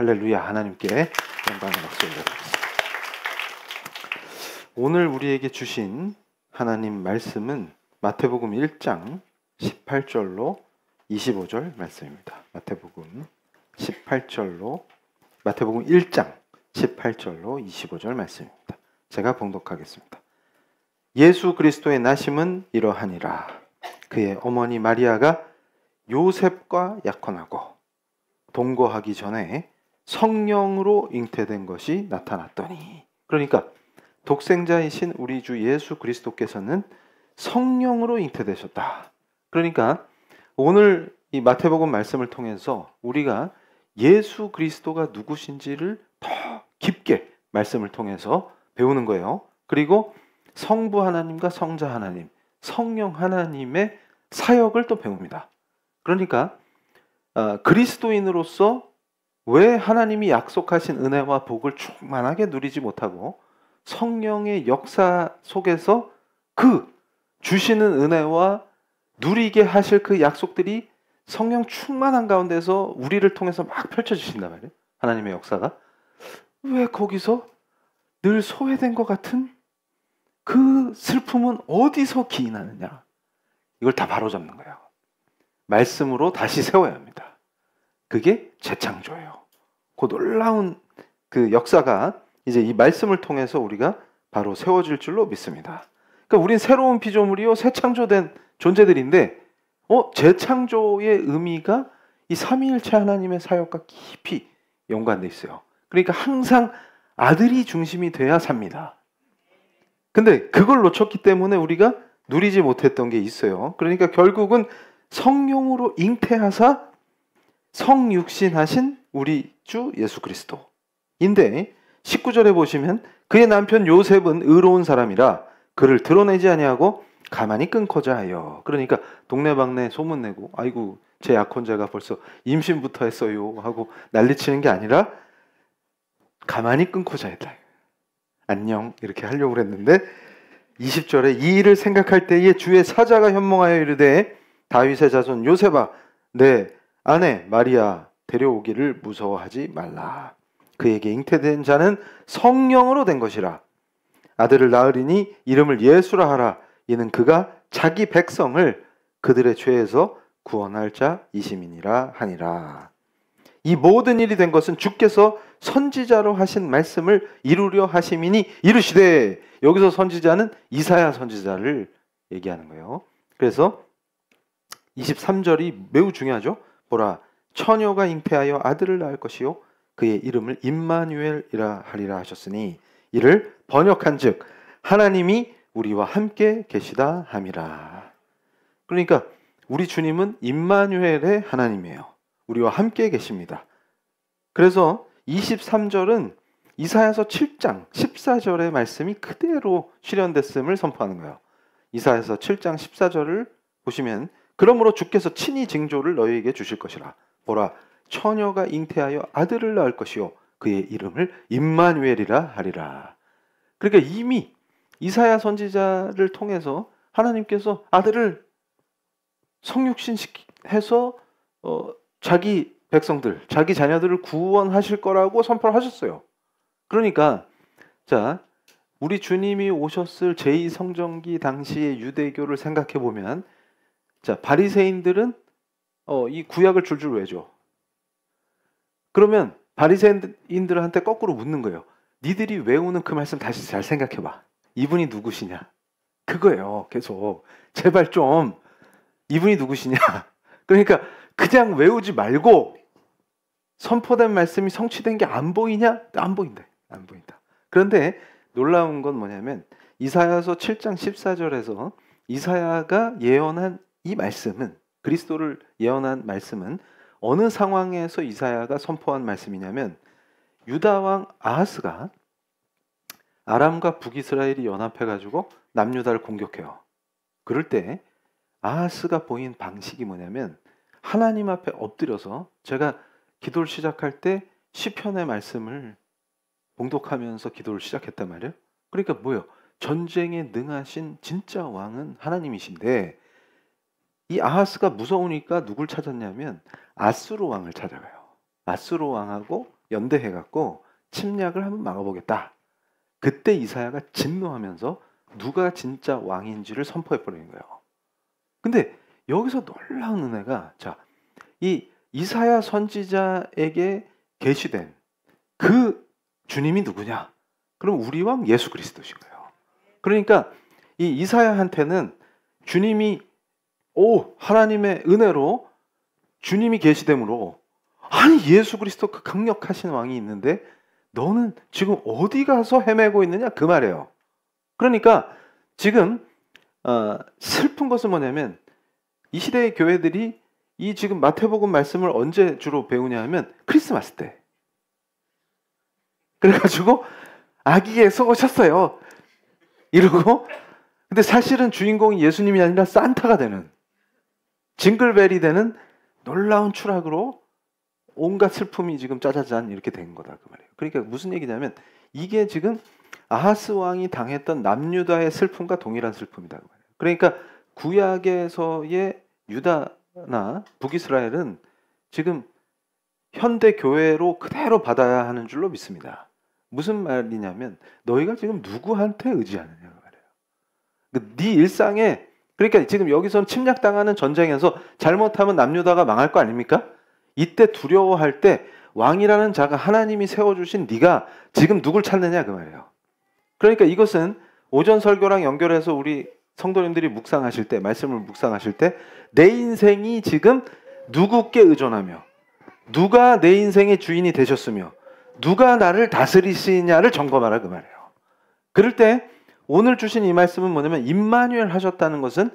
할렐루야. 하나님께 영광의 박수 올려드리겠습니다. 오늘 우리에게 주신 하나님 말씀은 마태복음 1장 18절로 25절 말씀입니다. 마태복음 1장 18절로 25절 말씀입니다. 제가 봉독하겠습니다. 예수 그리스도의 나심은 이러하니라. 그의 어머니 마리아가 요셉과 약혼하고 동거하기 전에 성령으로 잉태된 것이 나타났더니, 그러니까 독생자이신 우리 주 예수 그리스도께서는 성령으로 잉태되셨다. 그러니까 오늘 이 마태복음 말씀을 통해서 우리가 예수 그리스도가 누구신지를 더 깊게 말씀을 통해서 배우는 거예요. 그리고 성부 하나님과 성자 하나님, 성령 하나님의 사역을 또 배웁니다. 그러니까 그리스도인으로서 왜 하나님이 약속하신 은혜와 복을 충만하게 누리지 못하고 성령의 역사 속에서 그 주시는 은혜와 누리게 하실 그 약속들이 성령 충만한 가운데서 우리를 통해서 막 펼쳐지신단 말이에요. 하나님의 역사가. 왜 거기서 늘 소외된 것 같은 그 슬픔은 어디서 기인하느냐. 이걸 다 바로잡는 거예요. 말씀으로 다시 세워야 합니다. 그게 재창조예요. 그 놀라운 그 역사가 이제 이 말씀을 통해서 우리가 바로 세워질 줄로 믿습니다. 그러니까 우린 새로운 피조물이요, 새 창조된 존재들인데, 재창조의 의미가 이 삼위일체 하나님의 사역과 깊이 연관돼 있어요. 그러니까 항상 아들이 중심이 돼야 삽니다. 근데 그걸 놓쳤기 때문에 우리가 누리지 못했던 게 있어요. 그러니까 결국은 성령으로 잉태하사 성육신하신 우리 주 예수 그리스도인데, 19절에 보시면 그의 남편 요셉은 의로운 사람이라 그를 드러내지 아니하고 가만히 끊고자 하여. 그러니까 동네방네 소문내고 아이고 제 약혼자가 벌써 임신부터 했어요 하고 난리치는 게 아니라 가만히 끊고자 했다. 안녕 이렇게 하려고 했는데 20절에 이 일을 생각할 때에 주의 사자가 현몽하여 이르되 다윗의 자손 요셉아 내 아내 마리아 데려오기를 무서워하지 말라. 그에게 잉태된 자는 성령으로 된 것이라. 아들을 낳으리니 이름을 예수라 하라. 이는 그가 자기 백성을 그들의 죄에서 구원할 자이심이니라 하니라. 이 모든 일이 된 것은 주께서 선지자로 하신 말씀을 이루려 하심이니 이르시되. 여기서 선지자는 이사야 선지자를 얘기하는 거예요. 그래서 23절이 매우 중요하죠. 보라 처녀가 잉태하여 아들을 낳을 것이요 그의 이름을 임마누엘이라 하리라 하셨으니 이를 번역한즉 하나님이 우리와 함께 계시다 함이라. 그러니까 우리 주님은 임마누엘의 하나님이에요. 우리와 함께 계십니다. 그래서 23절은 이사야서 7장 14절의 말씀이 그대로 실현됐음을 선포하는 거예요. 이사야서 7장 14절을 보시면 그러므로 주께서 친히 징조를 너희에게 주실 것이라. 보라 처녀가 잉태하여 아들을 낳을 것이요 그의 이름을 임마누엘이라 하리라. 그러니까 이미 이사야 선지자를 통해서 하나님께서 아들을 성육신해서 자기 백성들, 자기 자녀들을 구원하실 거라고 선포를 하셨어요. 그러니까 자 우리 주님이 오셨을 제2성전기 당시의 유대교를 생각해 보면, 자 바리새인들은 이 구약을 줄줄 외죠. 그러면 바리새인들한테 거꾸로 묻는 거예요. 니들이 외우는 그 말씀 다시 잘 생각해봐. 이분이 누구시냐? 그거예요. 계속 제발 좀 이분이 누구시냐? 그러니까 그냥 외우지 말고 선포된 말씀이 성취된 게 안 보이냐? 안 보인다. 안 보인다. 그런데 놀라운 건 뭐냐면 이사야서 7장 14절에서 이사야가 예언한 이 말씀은, 그리스도를 예언한 말씀은 어느 상황에서 이사야가 선포한 말씀이냐면 유다 왕 아하스가 아람과 북이스라엘이 연합해가지고 남유다를 공격해요. 그럴 때 아하스가 보인 방식이 뭐냐면 하나님 앞에 엎드려서, 제가 기도를 시작할 때 시편의 말씀을 봉독하면서 기도를 시작했단 말이에요. 그러니까 뭐예요? 전쟁에 능하신 진짜 왕은 하나님이신데 이 아하스가 무서우니까 누굴 찾았냐면 아수르 왕을 찾아가요. 아수르 왕하고 연대해갖고 침략을 한번 막아보겠다. 그때 이사야가 진노하면서 누가 진짜 왕인지를 선포해버리는 거예요. 근데 여기서 놀라운 은혜가, 자, 이 이사야 선지자에게 계시된 그 주님이 누구냐? 그럼 우리 왕 예수 그리스도신 거예요. 그러니까 이 이사야한테는 주님이 하나님의 은혜로 주님이 계시됨으로, 아니 예수 그리스도 그 강력하신 왕이 있는데 너는 지금 어디 가서 헤매고 있느냐 그 말이에요. 그러니까 지금 슬픈 것은 뭐냐면 이 시대의 교회들이 이 지금 마태복음 말씀을 언제 주로 배우냐 하면 크리스마스 때. 그래가지고 아기에서 오셨어요 이러고, 근데 사실은 주인공이 예수님이 아니라 산타가 되는, 징글벨이 되는 놀라운 추락으로 온갖 슬픔이 지금 짜자잔 이렇게 된 거다 그 말이에요. 그러니까 무슨 얘기냐면 이게 지금 아하스 왕이 당했던 남유다의 슬픔과 동일한 슬픔이다 그 말이에요. 그러니까 구약에서의 유다나 북이스라엘은 지금 현대 교회로 그대로 받아야 하는 줄로 믿습니다. 무슨 말이냐면 너희가 지금 누구한테 의지하느냐 그 말이에요. 네 일상에, 그러니까 지금 여기서는 침략당하는 전쟁에서 잘못하면 남유다가 망할 거 아닙니까? 이때 두려워할 때 왕이라는 자가 하나님이 세워주신 네가 지금 누굴 찾느냐 그 말이에요. 그러니까 이것은 오전 설교랑 연결해서 우리 성도님들이 묵상하실 때, 말씀을 묵상하실 때 내 인생이 지금 누구께 의존하며 누가 내 인생의 주인이 되셨으며 누가 나를 다스리시냐를 점검하라 그 말이에요. 그럴 때 오늘 주신 이 말씀은 뭐냐면 임마누엘 하셨다는 것은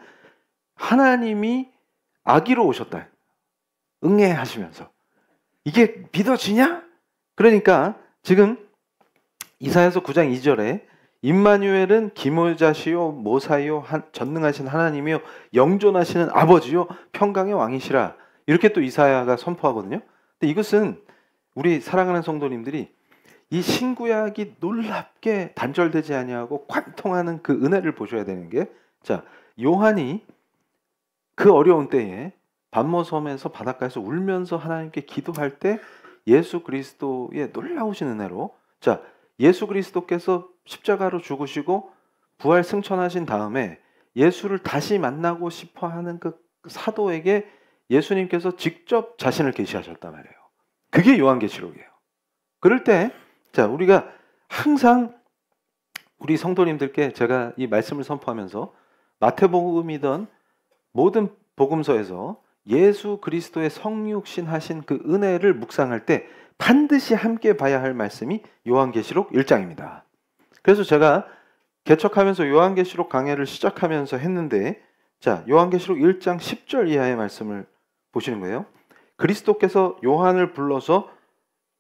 하나님이 아기로 오셨다. 응애하시면서. 이게 믿어지냐? 그러니까 지금 이사야서 9장 2절에 임마누엘은 기모자시요 모사요 전능하신 하나님이요 영존하시는 아버지요 평강의 왕이시라. 이렇게 또 이사야가 선포하거든요. 근데 이것은 우리 사랑하는 성도님들이 이 신구약이 놀랍게 단절되지 아니하고 관통하는 그 은혜를 보셔야 되는 게, 자, 요한이 그 어려운 때에 반모섬에서 바닷가에서 울면서 하나님께 기도할 때 예수 그리스도의 놀라우신 은혜로, 자, 예수 그리스도께서 십자가로 죽으시고 부활 승천하신 다음에 예수를 다시 만나고 싶어하는 그 사도에게 예수님께서 직접 자신을 계시하셨단 말이에요. 그게 요한계시록이에요. 그럴 때, 자, 우리가 항상 우리 성도님들께 제가 이 말씀을 선포하면서 마태복음이든 모든 복음서에서 예수 그리스도의 성육신 하신 그 은혜를 묵상할 때 반드시 함께 봐야 할 말씀이 요한계시록 1장입니다. 그래서 제가 개척하면서 요한계시록 강해를 시작하면서 했는데, 자, 요한계시록 1장 10절 이하의 말씀을 보시는 거예요. 그리스도께서 요한을 불러서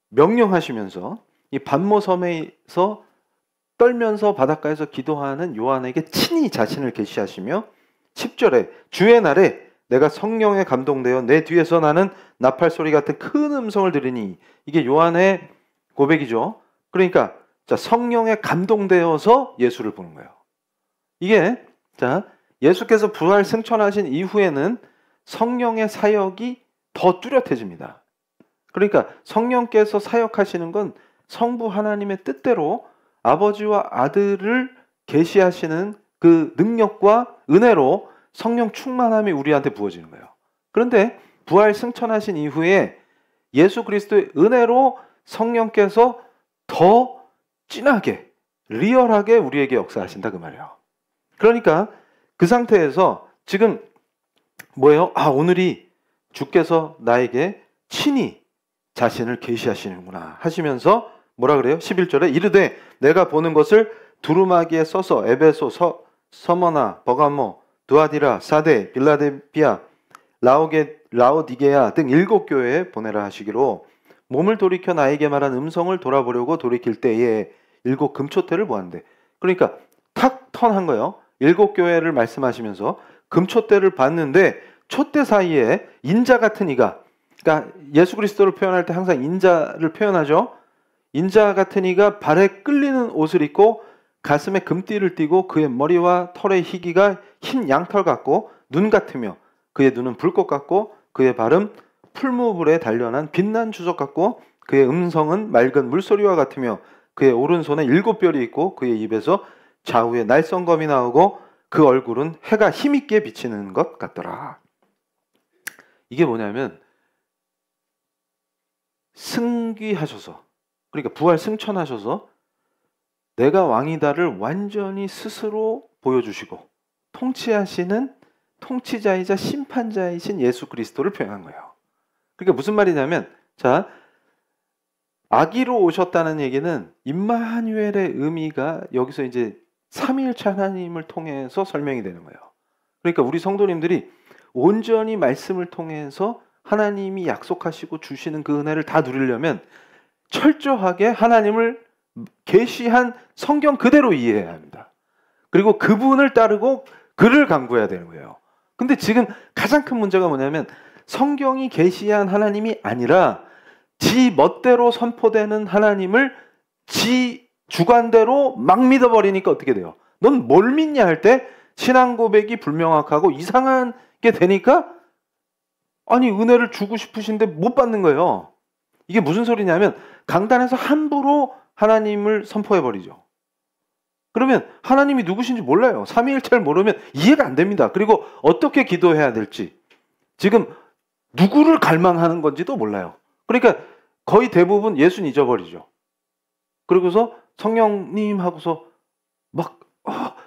명령하시면서 이 반모섬에서 떨면서 바닷가에서 기도하는 요한에게 친히 자신을 계시하시며 10절에 주의 날에 내가 성령에 감동되어 내 뒤에서 나는 나팔 소리 같은 큰 음성을 들으니, 이게 요한의 고백이죠. 그러니까 자, 성령에 감동되어서 예수를 보는 거예요. 이게, 자, 예수께서 부활 승천하신 이후에는 성령의 사역이 더 뚜렷해집니다. 그러니까 성령께서 사역하시는 건 성부 하나님의 뜻대로 아버지와 아들을 계시하시는 그 능력과 은혜로 성령 충만함이 우리한테 부어지는 거예요. 그런데 부활 승천하신 이후에 예수 그리스도의 은혜로 성령께서 더 진하게, 리얼하게 우리에게 역사하신다 그 말이에요. 그러니까 그 상태에서 지금 뭐예요? 오늘이 주께서 나에게 친히 자신을 계시하시는구나 하시면서 뭐라 그래요? 11절에 이르되 내가 보는 것을 두루마기에 써서 에베소, 서머나, 버가모, 두아디라, 사데, 빌라델피아, 라오디게아 등 7교회에 보내라 하시기로, 몸을 돌이켜 나에게 말한 음성을 돌아보려고 돌이킬 때에 7 금초대를 보았는데, 그러니까 탁 턴한 거예요. 7교회를 말씀하시면서 금초대를 봤는데 촛대 사이에 인자 같은 이가, 그러니까 예수 그리스도를 표현할 때 항상 인자를 표현하죠. 인자 같은 이가 발에 끌리는 옷을 입고 가슴에 금띠를 띠고 그의 머리와 털의 희기가 흰 양털 같고 눈 같으며 그의 눈은 불꽃 같고 그의 발은 풀무불에 단련한 빛난 주석 같고 그의 음성은 맑은 물소리와 같으며 그의 오른손에 7 별이 있고 그의 입에서 좌우에 날성검이 나오고 그 얼굴은 해가 힘있게 비치는 것 같더라. 이게 뭐냐면 승귀하셔서, 그러니까 부활 승천하셔서 내가 왕이다를 완전히 스스로 보여주시고 통치하시는 통치자이자 심판자이신 예수 그리스도를 표현한 거예요. 그러니까 무슨 말이냐면, 자, 아기로 오셨다는 얘기는 임마누엘의 의미가 여기서 이제 삼위일체 하나님을 통해서 설명이 되는 거예요. 그러니까 우리 성도님들이 온전히 말씀을 통해서 하나님이 약속하시고 주시는 그 은혜를 다 누리려면 철저하게 하나님을 계시한 성경 그대로 이해해야 합니다. 그리고 그분을 따르고 그를 강구해야 되는 거예요. 근데 지금 가장 큰 문제가 뭐냐면 성경이 계시한 하나님이 아니라 지 멋대로 선포되는 하나님을 지 주관대로 막 믿어버리니까 어떻게 돼요? 넌 뭘 믿냐 할 때 신앙 고백이 불명확하고 이상한 게 되니까 아니 은혜를 주고 싶으신데 못 받는 거예요. 이게 무슨 소리냐면 강단에서 함부로 하나님을 선포해버리죠. 그러면 하나님이 누구신지 몰라요. 삼위일체를 모르면 이해가 안 됩니다. 그리고 어떻게 기도해야 될지, 지금 누구를 갈망하는 건지도 몰라요. 그러니까 거의 대부분 예수는 잊어버리죠. 그러고서 성령님 하고서 막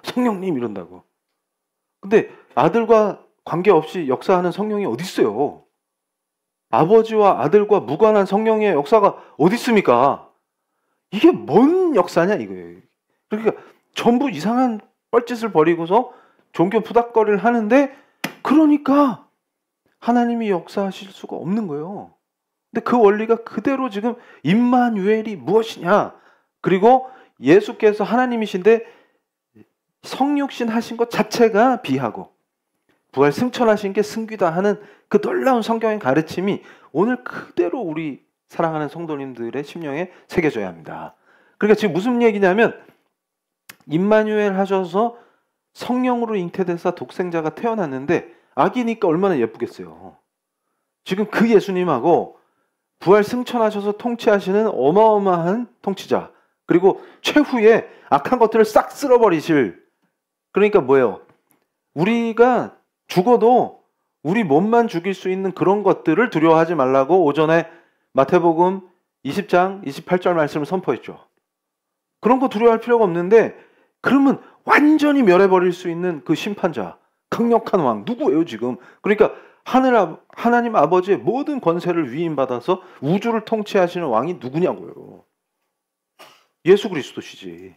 성령님 이런다고. 근데 아들과 관계없이 역사하는 성령이 어디 있어요? 아버지와 아들과 무관한 성령의 역사가 어디 있습니까? 이게 뭔 역사냐 이거예요. 그러니까 전부 이상한 뻘짓을 벌이고서 종교 푸닥거리를 하는데, 그러니까 하나님이 역사하실 수가 없는 거예요. 근데 그 원리가 그대로 지금 임마누엘이 무엇이냐, 그리고 예수께서 하나님이신데 성육신 하신 것 자체가 비하고 부활 승천하신 게 승귀다 하는 그 놀라운 성경의 가르침이 오늘 그대로 우리 사랑하는 성도님들의 심령에 새겨져야 합니다. 그러니까 지금 무슨 얘기냐면 임마누엘 하셔서 성령으로 잉태돼서 독생자가 태어났는데 아기니까 얼마나 예쁘겠어요. 지금 그 예수님하고 부활 승천하셔서 통치하시는 어마어마한 통치자, 그리고 최후에 악한 것들을 싹 쓸어버리실, 그러니까 뭐예요? 우리가 죽어도 우리 몸만 죽일 수 있는 그런 것들을 두려워하지 말라고 오전에 마태복음 20장 28절 말씀을 선포했죠. 그런 거 두려워할 필요가 없는데, 그러면 완전히 멸해버릴 수 있는 그 심판자, 강력한 왕 누구예요 지금? 그러니까 하나님 아버지의 모든 권세를 위임받아서 우주를 통치하시는 왕이 누구냐고요. 예수 그리스도시지.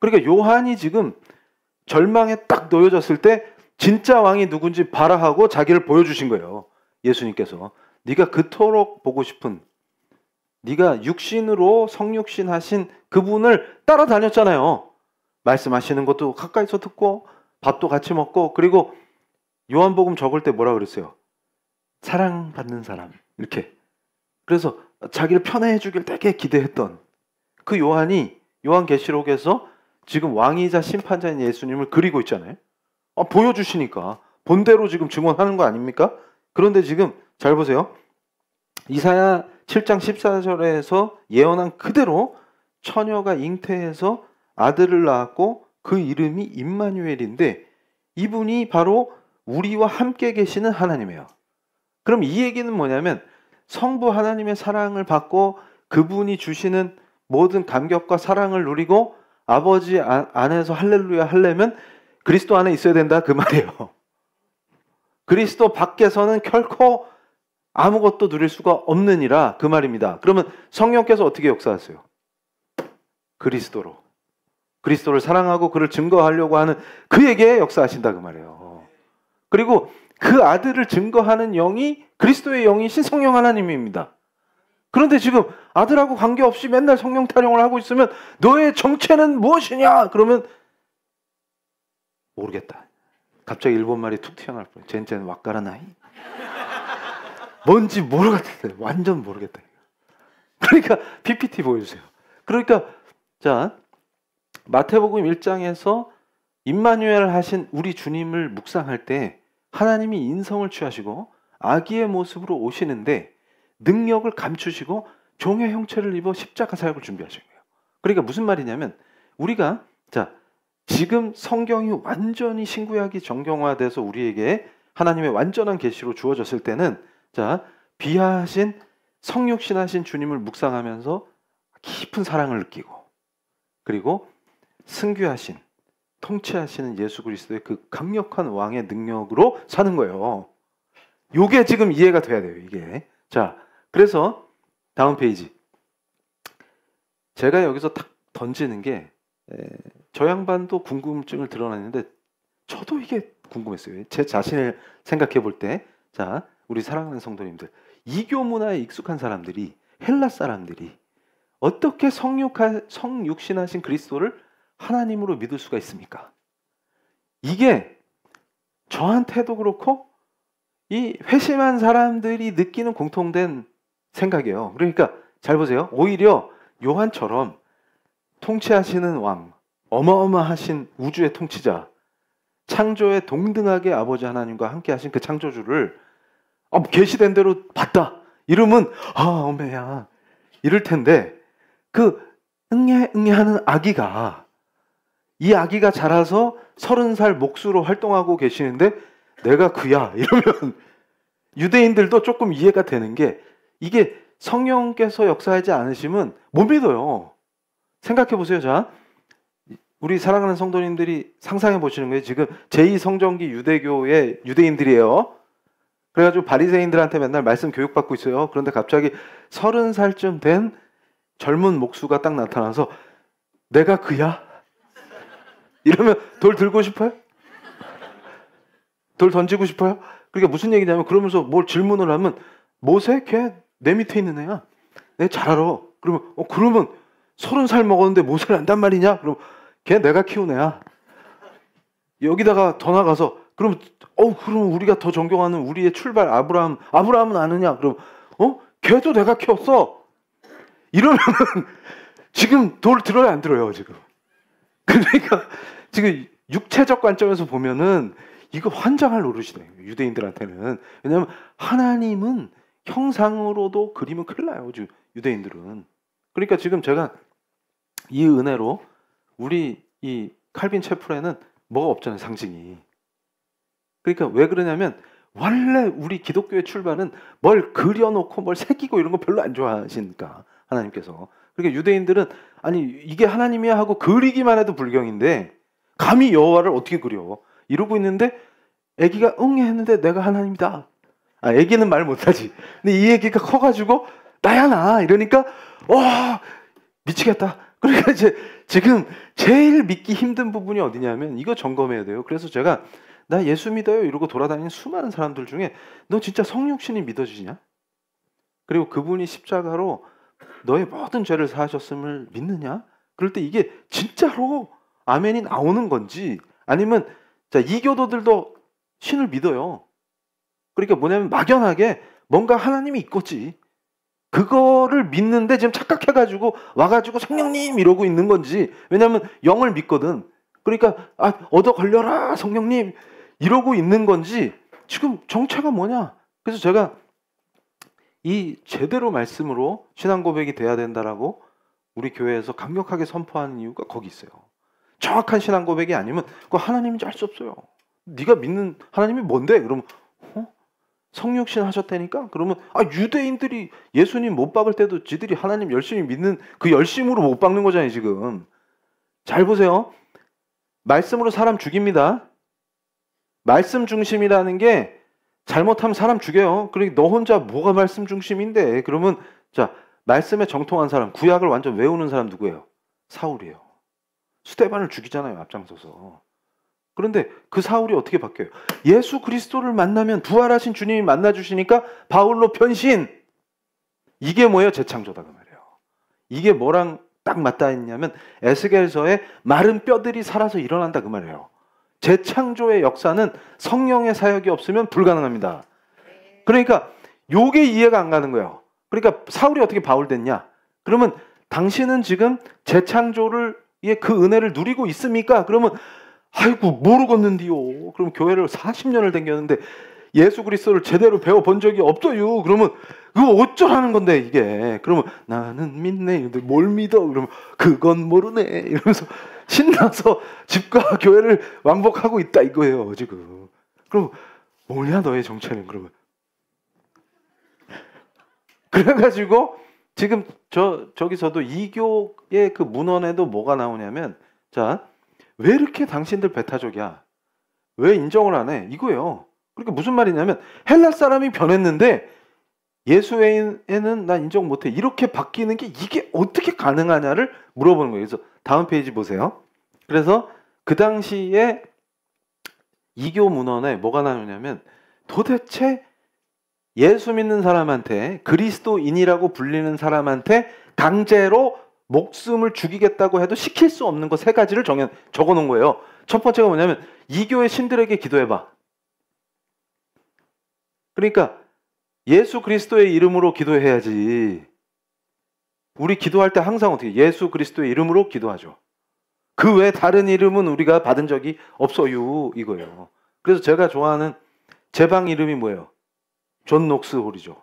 그러니까 요한이 지금 절망에 딱 놓여졌을 때 진짜 왕이 누군지 봐라 하고 자기를 보여주신 거예요. 예수님께서 네가 그토록 보고 싶은, 네가 육신으로 성육신 하신 그분을 따라다녔잖아요. 말씀하시는 것도 가까이서 듣고 밥도 같이 먹고, 그리고 요한복음 적을 때 뭐라 그랬어요? 사랑받는 사람, 이렇게. 그래서 자기를 편애해 주길 되게 기대했던 그 요한이 요한계시록에서 지금 왕이자 심판자인 예수님을 그리고 있잖아요. 보여주시니까 본대로 지금 증언하는 거 아닙니까? 그런데 지금 잘 보세요. 이사야 7장 14절에서 예언한 그대로 처녀가 잉태해서 아들을 낳았고 그 이름이 임마누엘인데 이분이 바로 우리와 함께 계시는 하나님이에요. 그럼 이 얘기는 뭐냐면 성부 하나님의 사랑을 받고 그분이 주시는 모든 감격과 사랑을 누리고 아버지 안에서 할렐루야 하려면 그리스도 안에 있어야 된다 그 말이에요. 그리스도 밖에서는 결코 아무것도 누릴 수가 없느니라 그 말입니다. 그러면 성령께서 어떻게 역사하세요? 그리스도를 사랑하고 그를 증거하려고 하는 그에게 역사하신다 그 말이에요. 그리고 그 아들을 증거하는 영이 그리스도의 영이신 성령 하나님입니다. 그런데 지금 아들하고 관계없이 맨날 성령 타령을 하고 있으면 너의 정체는 무엇이냐? 그러면 모르겠다. 갑자기 일본 말이 툭 튀어나올 뻔해. 젠젠 왁가라나이? 뭔지 모르겠다. 완전 모르겠다. 그러니까 PPT 보여주세요. 그러니까 자 마태복음 1장에서 임마누엘 하신 우리 주님을 묵상할 때 하나님이 인성을 취하시고 아기의 모습으로 오시는데 능력을 감추시고 종의 형체를 입어 십자가 사역을 준비하신 거예요. 그러니까 무슨 말이냐면 우리가 지금 성경이 완전히 신구약이 정경화돼서 우리에게 하나님의 완전한 계시로 주어졌을 때는 비하하신 성육신하신 주님을 묵상하면서 깊은 사랑을 느끼고 그리고 승귀하신 통치하시는 예수 그리스도의 그 강력한 왕의 능력으로 사는 거예요. 요게 지금 이해가 돼야 돼요. 이게. 그래서 다음 페이지. 제가 여기서 탁 던지는 게 저 양반도 궁금증을 드러냈는데 저도 이게 궁금했어요. 제 자신을 생각해 볼 때 우리 사랑하는 성도님들 이교 문화에 익숙한 사람들이 헬라 사람들이 어떻게 성육신하신 그리스도를 하나님으로 믿을 수가 있습니까? 이게 저한테도 그렇고 이 회심한 사람들이 느끼는 공통된 생각이에요. 그러니까 잘 보세요. 오히려 요한처럼 통치하시는 왕, 어마어마하신 우주의 통치자, 창조에 동등하게 아버지 하나님과 함께 하신 그 창조주를 계시된 대로 봤다. 이러면 어메야 이럴 텐데 그 응애하는 아기가 이 아기가 자라서 30살 목수로 활동하고 계시는데 내가 그야 이러면 유대인들도 조금 이해가 되는 게 이게 성령께서 역사하지 않으시면 못 믿어요. 생각해 보세요. 우리 사랑하는 성도님들이 상상해 보시는 거예요. 지금 제2성전기 유대교의 유대인들이에요. 그래가지고 바리새인들한테 맨날 말씀 교육받고 있어요. 그런데 갑자기 30살쯤 된 젊은 목수가 딱 나타나서 내가 그야? 이러면 돌 들고 싶어요? 돌 던지고 싶어요? 그러니까 무슨 얘기냐면 그러면서 뭘 질문을 하면 모세? 걔 내 밑에 있는 애야. 내 잘 알아. 그러면 30살 먹었는데 모세를 안단 말이냐? 그럼 걔 내가 키운 애야. 여기다가 더 나가서 그럼 우리가 더 존경하는 우리의 출발 아브라함은 아느냐? 그럼 걔도 내가 키웠어. 이러면 지금 돌 들어요 안 들어요 지금? 그러니까 지금 육체적 관점에서 보면은 이거 환장할 노릇이네 유대인들한테는. 왜냐하면 하나님은 형상으로도 그리면 큰일 나요 유대인들은. 그러니까 지금 제가 이 은혜로 우리 이 칼빈 채플에는 뭐가 없잖아요 상징이. 그러니까 왜 그러냐면 원래 우리 기독교의 출발은 뭘 그려놓고 뭘 새기고 이런 거 별로 안 좋아하시니까 하나님께서. 그러니까 유대인들은 아니 이게 하나님이야 하고 그리기만 해도 불경인데 감히 여호와를 어떻게 그려 이러고 있는데 애기가 응 했는데 내가 하나님이다. 애기는 말 못하지. 근데 이 애기가 커가지고 나야 나 이러니까 미치겠다. 그러니까 이제 지금 제일 믿기 힘든 부분이 어디냐면 이거 점검해야 돼요. 그래서 제가 나 예수 믿어요 이러고 돌아다니는 수많은 사람들 중에 너 진짜 성육신이 믿어지냐? 그리고 그분이 십자가로 너의 모든 죄를 사하셨음을 믿느냐? 그럴 때 이게 진짜로 아멘이 나오는 건지 아니면 이교도들도 신을 믿어요. 그러니까 뭐냐면 막연하게 뭔가 하나님이 있겠지. 그거를 믿는데 지금 착각해가지고 와가지고 성령님 이러고 있는 건지. 왜냐하면 영을 믿거든. 그러니까 얻어 걸려라 성령님 이러고 있는 건지 지금 정체가 뭐냐. 그래서 제가 이 제대로 말씀으로 신앙 고백이 돼야 된다라고 우리 교회에서 강력하게 선포하는 이유가 거기 있어요. 정확한 신앙 고백이 아니면 그거 하나님인지 알 수 없어요. 네가 믿는 하나님이 뭔데? 그러면 성육신 하셨다니까? 그러면 유대인들이 예수님 못 박을 때도 지들이 하나님 열심히 믿는 그 열심으로 못 박는 거잖아요 지금. 잘 보세요. 말씀으로 사람 죽입니다. 말씀 중심이라는 게 잘못하면 사람 죽여요. 그러니까 너 혼자 뭐가 말씀 중심인데? 그러면 말씀에 정통한 사람, 구약을 완전 외우는 사람 누구예요? 사울이에요. 스데반을 죽이잖아요 앞장서서. 그런데 그 사울이 어떻게 바뀌어요? 예수 그리스도를 만나면 부활하신 주님이 만나주시니까 바울로 변신. 이게 뭐예요? 재창조다 그 말이에요. 이게 뭐랑 딱 맞닿아 있냐면 에스겔서에 마른 뼈들이 살아서 일어난다 그 말이에요. 재창조의 역사는 성령의 사역이 없으면 불가능합니다. 그러니까 요게 이해가 안 가는 거예요. 그러니까 사울이 어떻게 바울 됐냐? 그러면 당신은 지금 재창조를 그 은혜를 누리고 있습니까? 그러면 아이고 모르겠는데요. 그럼 교회를 40년을 댕겼는데 예수 그리스도를 제대로 배워본 적이 없어요. 그러면 그거 어쩌라는 건데 이게. 그러면 나는 믿네. 근데 뭘 믿어? 그러면 그건 모르네. 이러면서 신나서 집과 교회를 왕복하고 있다 이거예요 지금. 그럼 뭐냐 너의 정체는? 그러면 그래가지고 지금 저기서도 이교의 그 문헌에도 뭐가 나오냐면, 자, 왜 이렇게 당신들 배타적이야? 왜 인정을 안 해? 이거예요. 그러니까 무슨 말이냐면 헬라 사람이 변했는데 예수 외에는 난 인정 못해. 이렇게 바뀌는 게 이게 어떻게 가능하냐를 물어보는 거예요. 그래서 다음 페이지 보세요. 그래서 그 당시에 이교 문헌에 뭐가 나오냐면 도대체 예수 믿는 사람한테, 그리스도인이라고 불리는 사람한테 강제로 목숨을 죽이겠다고 해도 시킬 수 없는 거 세 가지를 적어놓은 거예요. 첫 번째가 뭐냐면 이교의 신들에게 기도해봐. 그러니까 예수 그리스도의 이름으로 기도해야지. 우리 기도할 때 항상 어떻게 예수 그리스도의 이름으로 기도하죠. 그 외에 다른 이름은 우리가 받은 적이 없어요 이거예요. 그래서 제가 좋아하는 제 방 이름이 뭐예요? 존 녹스 홀이죠.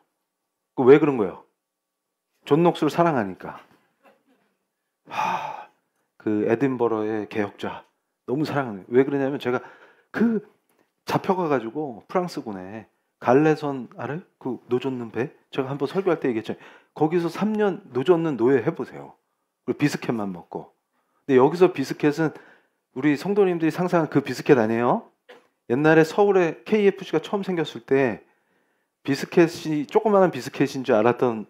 그 왜 그런 거예요? 존 녹스를 사랑하니까. 그 에딘버러의 개혁자 너무 사랑해요. 왜 그러냐면 제가 그 잡혀가가지고 프랑스군에 갈레선 알아요? 그 노젓는 배? 제가 한번 설교할 때 얘기했죠. 거기서 3년 노젓는 노예 해보세요. 그리고 비스켓만 먹고. 근데 여기서 비스켓은 우리 성도님들이 상상한 그 비스켓 아니에요? 옛날에 서울에 KFC가 처음 생겼을 때 비스켓이 조그마한 비스켓인 줄 알았던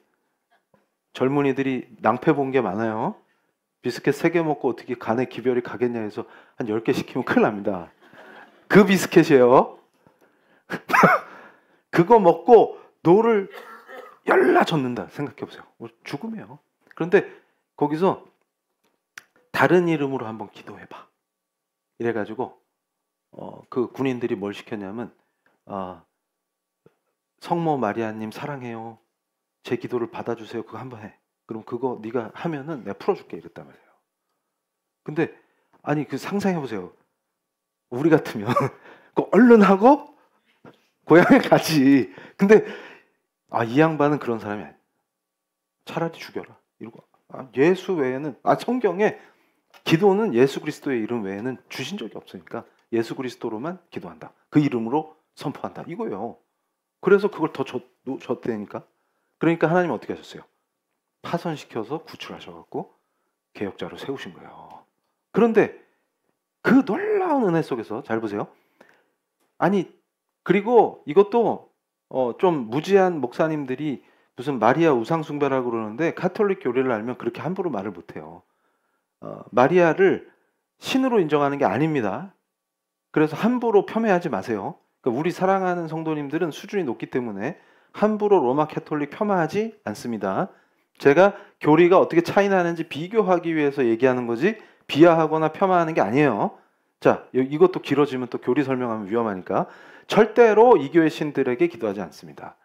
젊은이들이 낭패 본 게 많아요. 비스켓 3개 먹고 어떻게 간에 기별이 가겠냐 해서 한 10개 시키면 큰일 납니다. 그 비스켓이에요. 그거 먹고 노를 열라 젓는다 생각해보세요. 죽음이에요. 그런데 거기서 다른 이름으로 한번 기도해봐. 이래가지고 그 군인들이 뭘 시켰냐면 성모 마리아님 사랑해요. 제 기도를 받아주세요. 그거 한번 해. 그럼 그거 네가 하면은 내가 풀어줄게 이랬단 말이에요. 근데 아니 그 상상해보세요. 우리 같으면 그 얼른 하고 고향에 가지. 근데 이 양반은 그런 사람이 아니야. 차라리 죽여라. 이러고 예수 외에는 성경에 기도는 예수 그리스도의 이름 외에는 주신 적이 없으니까 예수 그리스도로만 기도한다. 그 이름으로 선포한다. 이거예요. 그래서 그걸 더 줬다니까. 그러니까 하나님은 어떻게 하셨어요? 파선시켜서 구출하셔갖고 개혁자로 세우신 거예요. 그런데 그 놀라운 은혜 속에서 잘 보세요. 아니 그리고 이것도 좀 무지한 목사님들이 무슨 마리아 우상숭배라고 그러는데 카톨릭 교리를 알면 그렇게 함부로 말을 못해요. 마리아를 신으로 인정하는 게 아닙니다. 그래서 함부로 폄훼하지 마세요. 그러니까 우리 사랑하는 성도님들은 수준이 높기 때문에 함부로 로마 카톨릭 폄하하지 않습니다. 제가 교리가 어떻게 차이 나는지 비교하기 위해서 얘기하는 거지 비하하거나 폄하하는 게 아니에요. 자, 이것도 길어지면 또 교리 설명하면 위험하니까 절대로 이 교회 신들에게 기도하지 않습니다.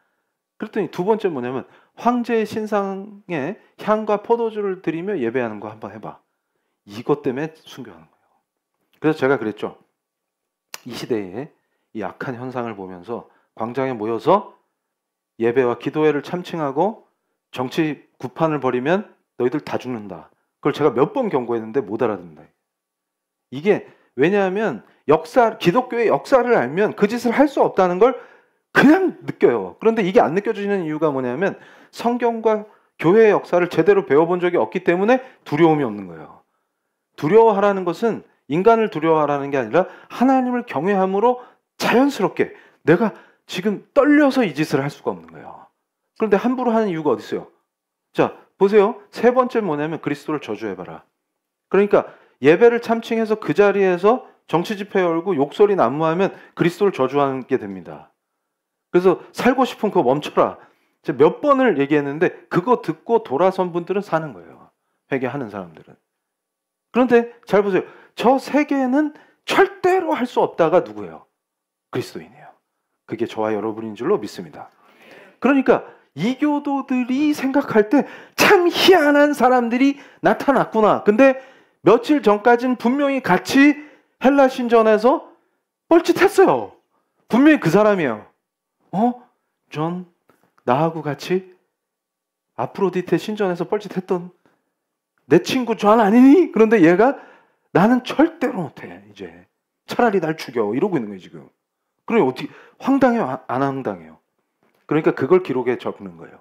그랬더니 두 번째 뭐냐면 황제의 신상에 향과 포도주를 드리며 예배하는 거 한번 해봐. 이것 때문에 순교하는 거예요. 그래서 제가 그랬죠. 이 시대에 이 악한 현상을 보면서 광장에 모여서 예배와 기도회를 참칭하고 정치 구판을 벌이면 너희들 다 죽는다. 그걸 제가 몇 번 경고했는데 못 알아듣는다. 이게 왜냐하면 기독교의 역사를 알면 그 짓을 할 수 없다는 걸 그냥 느껴요. 그런데 이게 안 느껴지는 이유가 뭐냐면 성경과 교회의 역사를 제대로 배워본 적이 없기 때문에 두려움이 없는 거예요. 두려워하라는 것은 인간을 두려워하라는 게 아니라 하나님을 경외함으로 자연스럽게 내가 지금 떨려서 이 짓을 할 수가 없는 거예요. 그런데 함부로 하는 이유가 어디 있어요? 자, 보세요. 세 번째 뭐냐면 그리스도를 저주해봐라. 그러니까 예배를 참칭해서 그 자리에서 정치 집회 열고 욕설이 난무하면 그리스도를 저주하게 됩니다. 그래서 살고 싶으면 그거 멈춰라. 제가 몇 번을 얘기했는데 그거 듣고 돌아선 분들은 사는 거예요. 회개하는 사람들은. 그런데 잘 보세요. 저 세 개는 절대로 할 수 없다가 누구예요? 그리스도인이에요. 그게 저와 여러분인 줄로 믿습니다. 그러니까 이교도들이 생각할 때 참 희한한 사람들이 나타났구나. 근데 며칠 전까지는 분명히 같이 헬라 신전에서 뻘짓했어요. 분명히 그 사람이에요. 존, 나하고 같이 아프로디테 신전에서 뻘짓했던 내 친구 존 아니니? 그런데 얘가 나는 절대로 못해. 이제 차라리 날 죽여 이러고 있는 거예요 지금. 그럼 어떻게 황당해요? 안 황당해요? 그러니까 그걸 기록에 적는 거예요.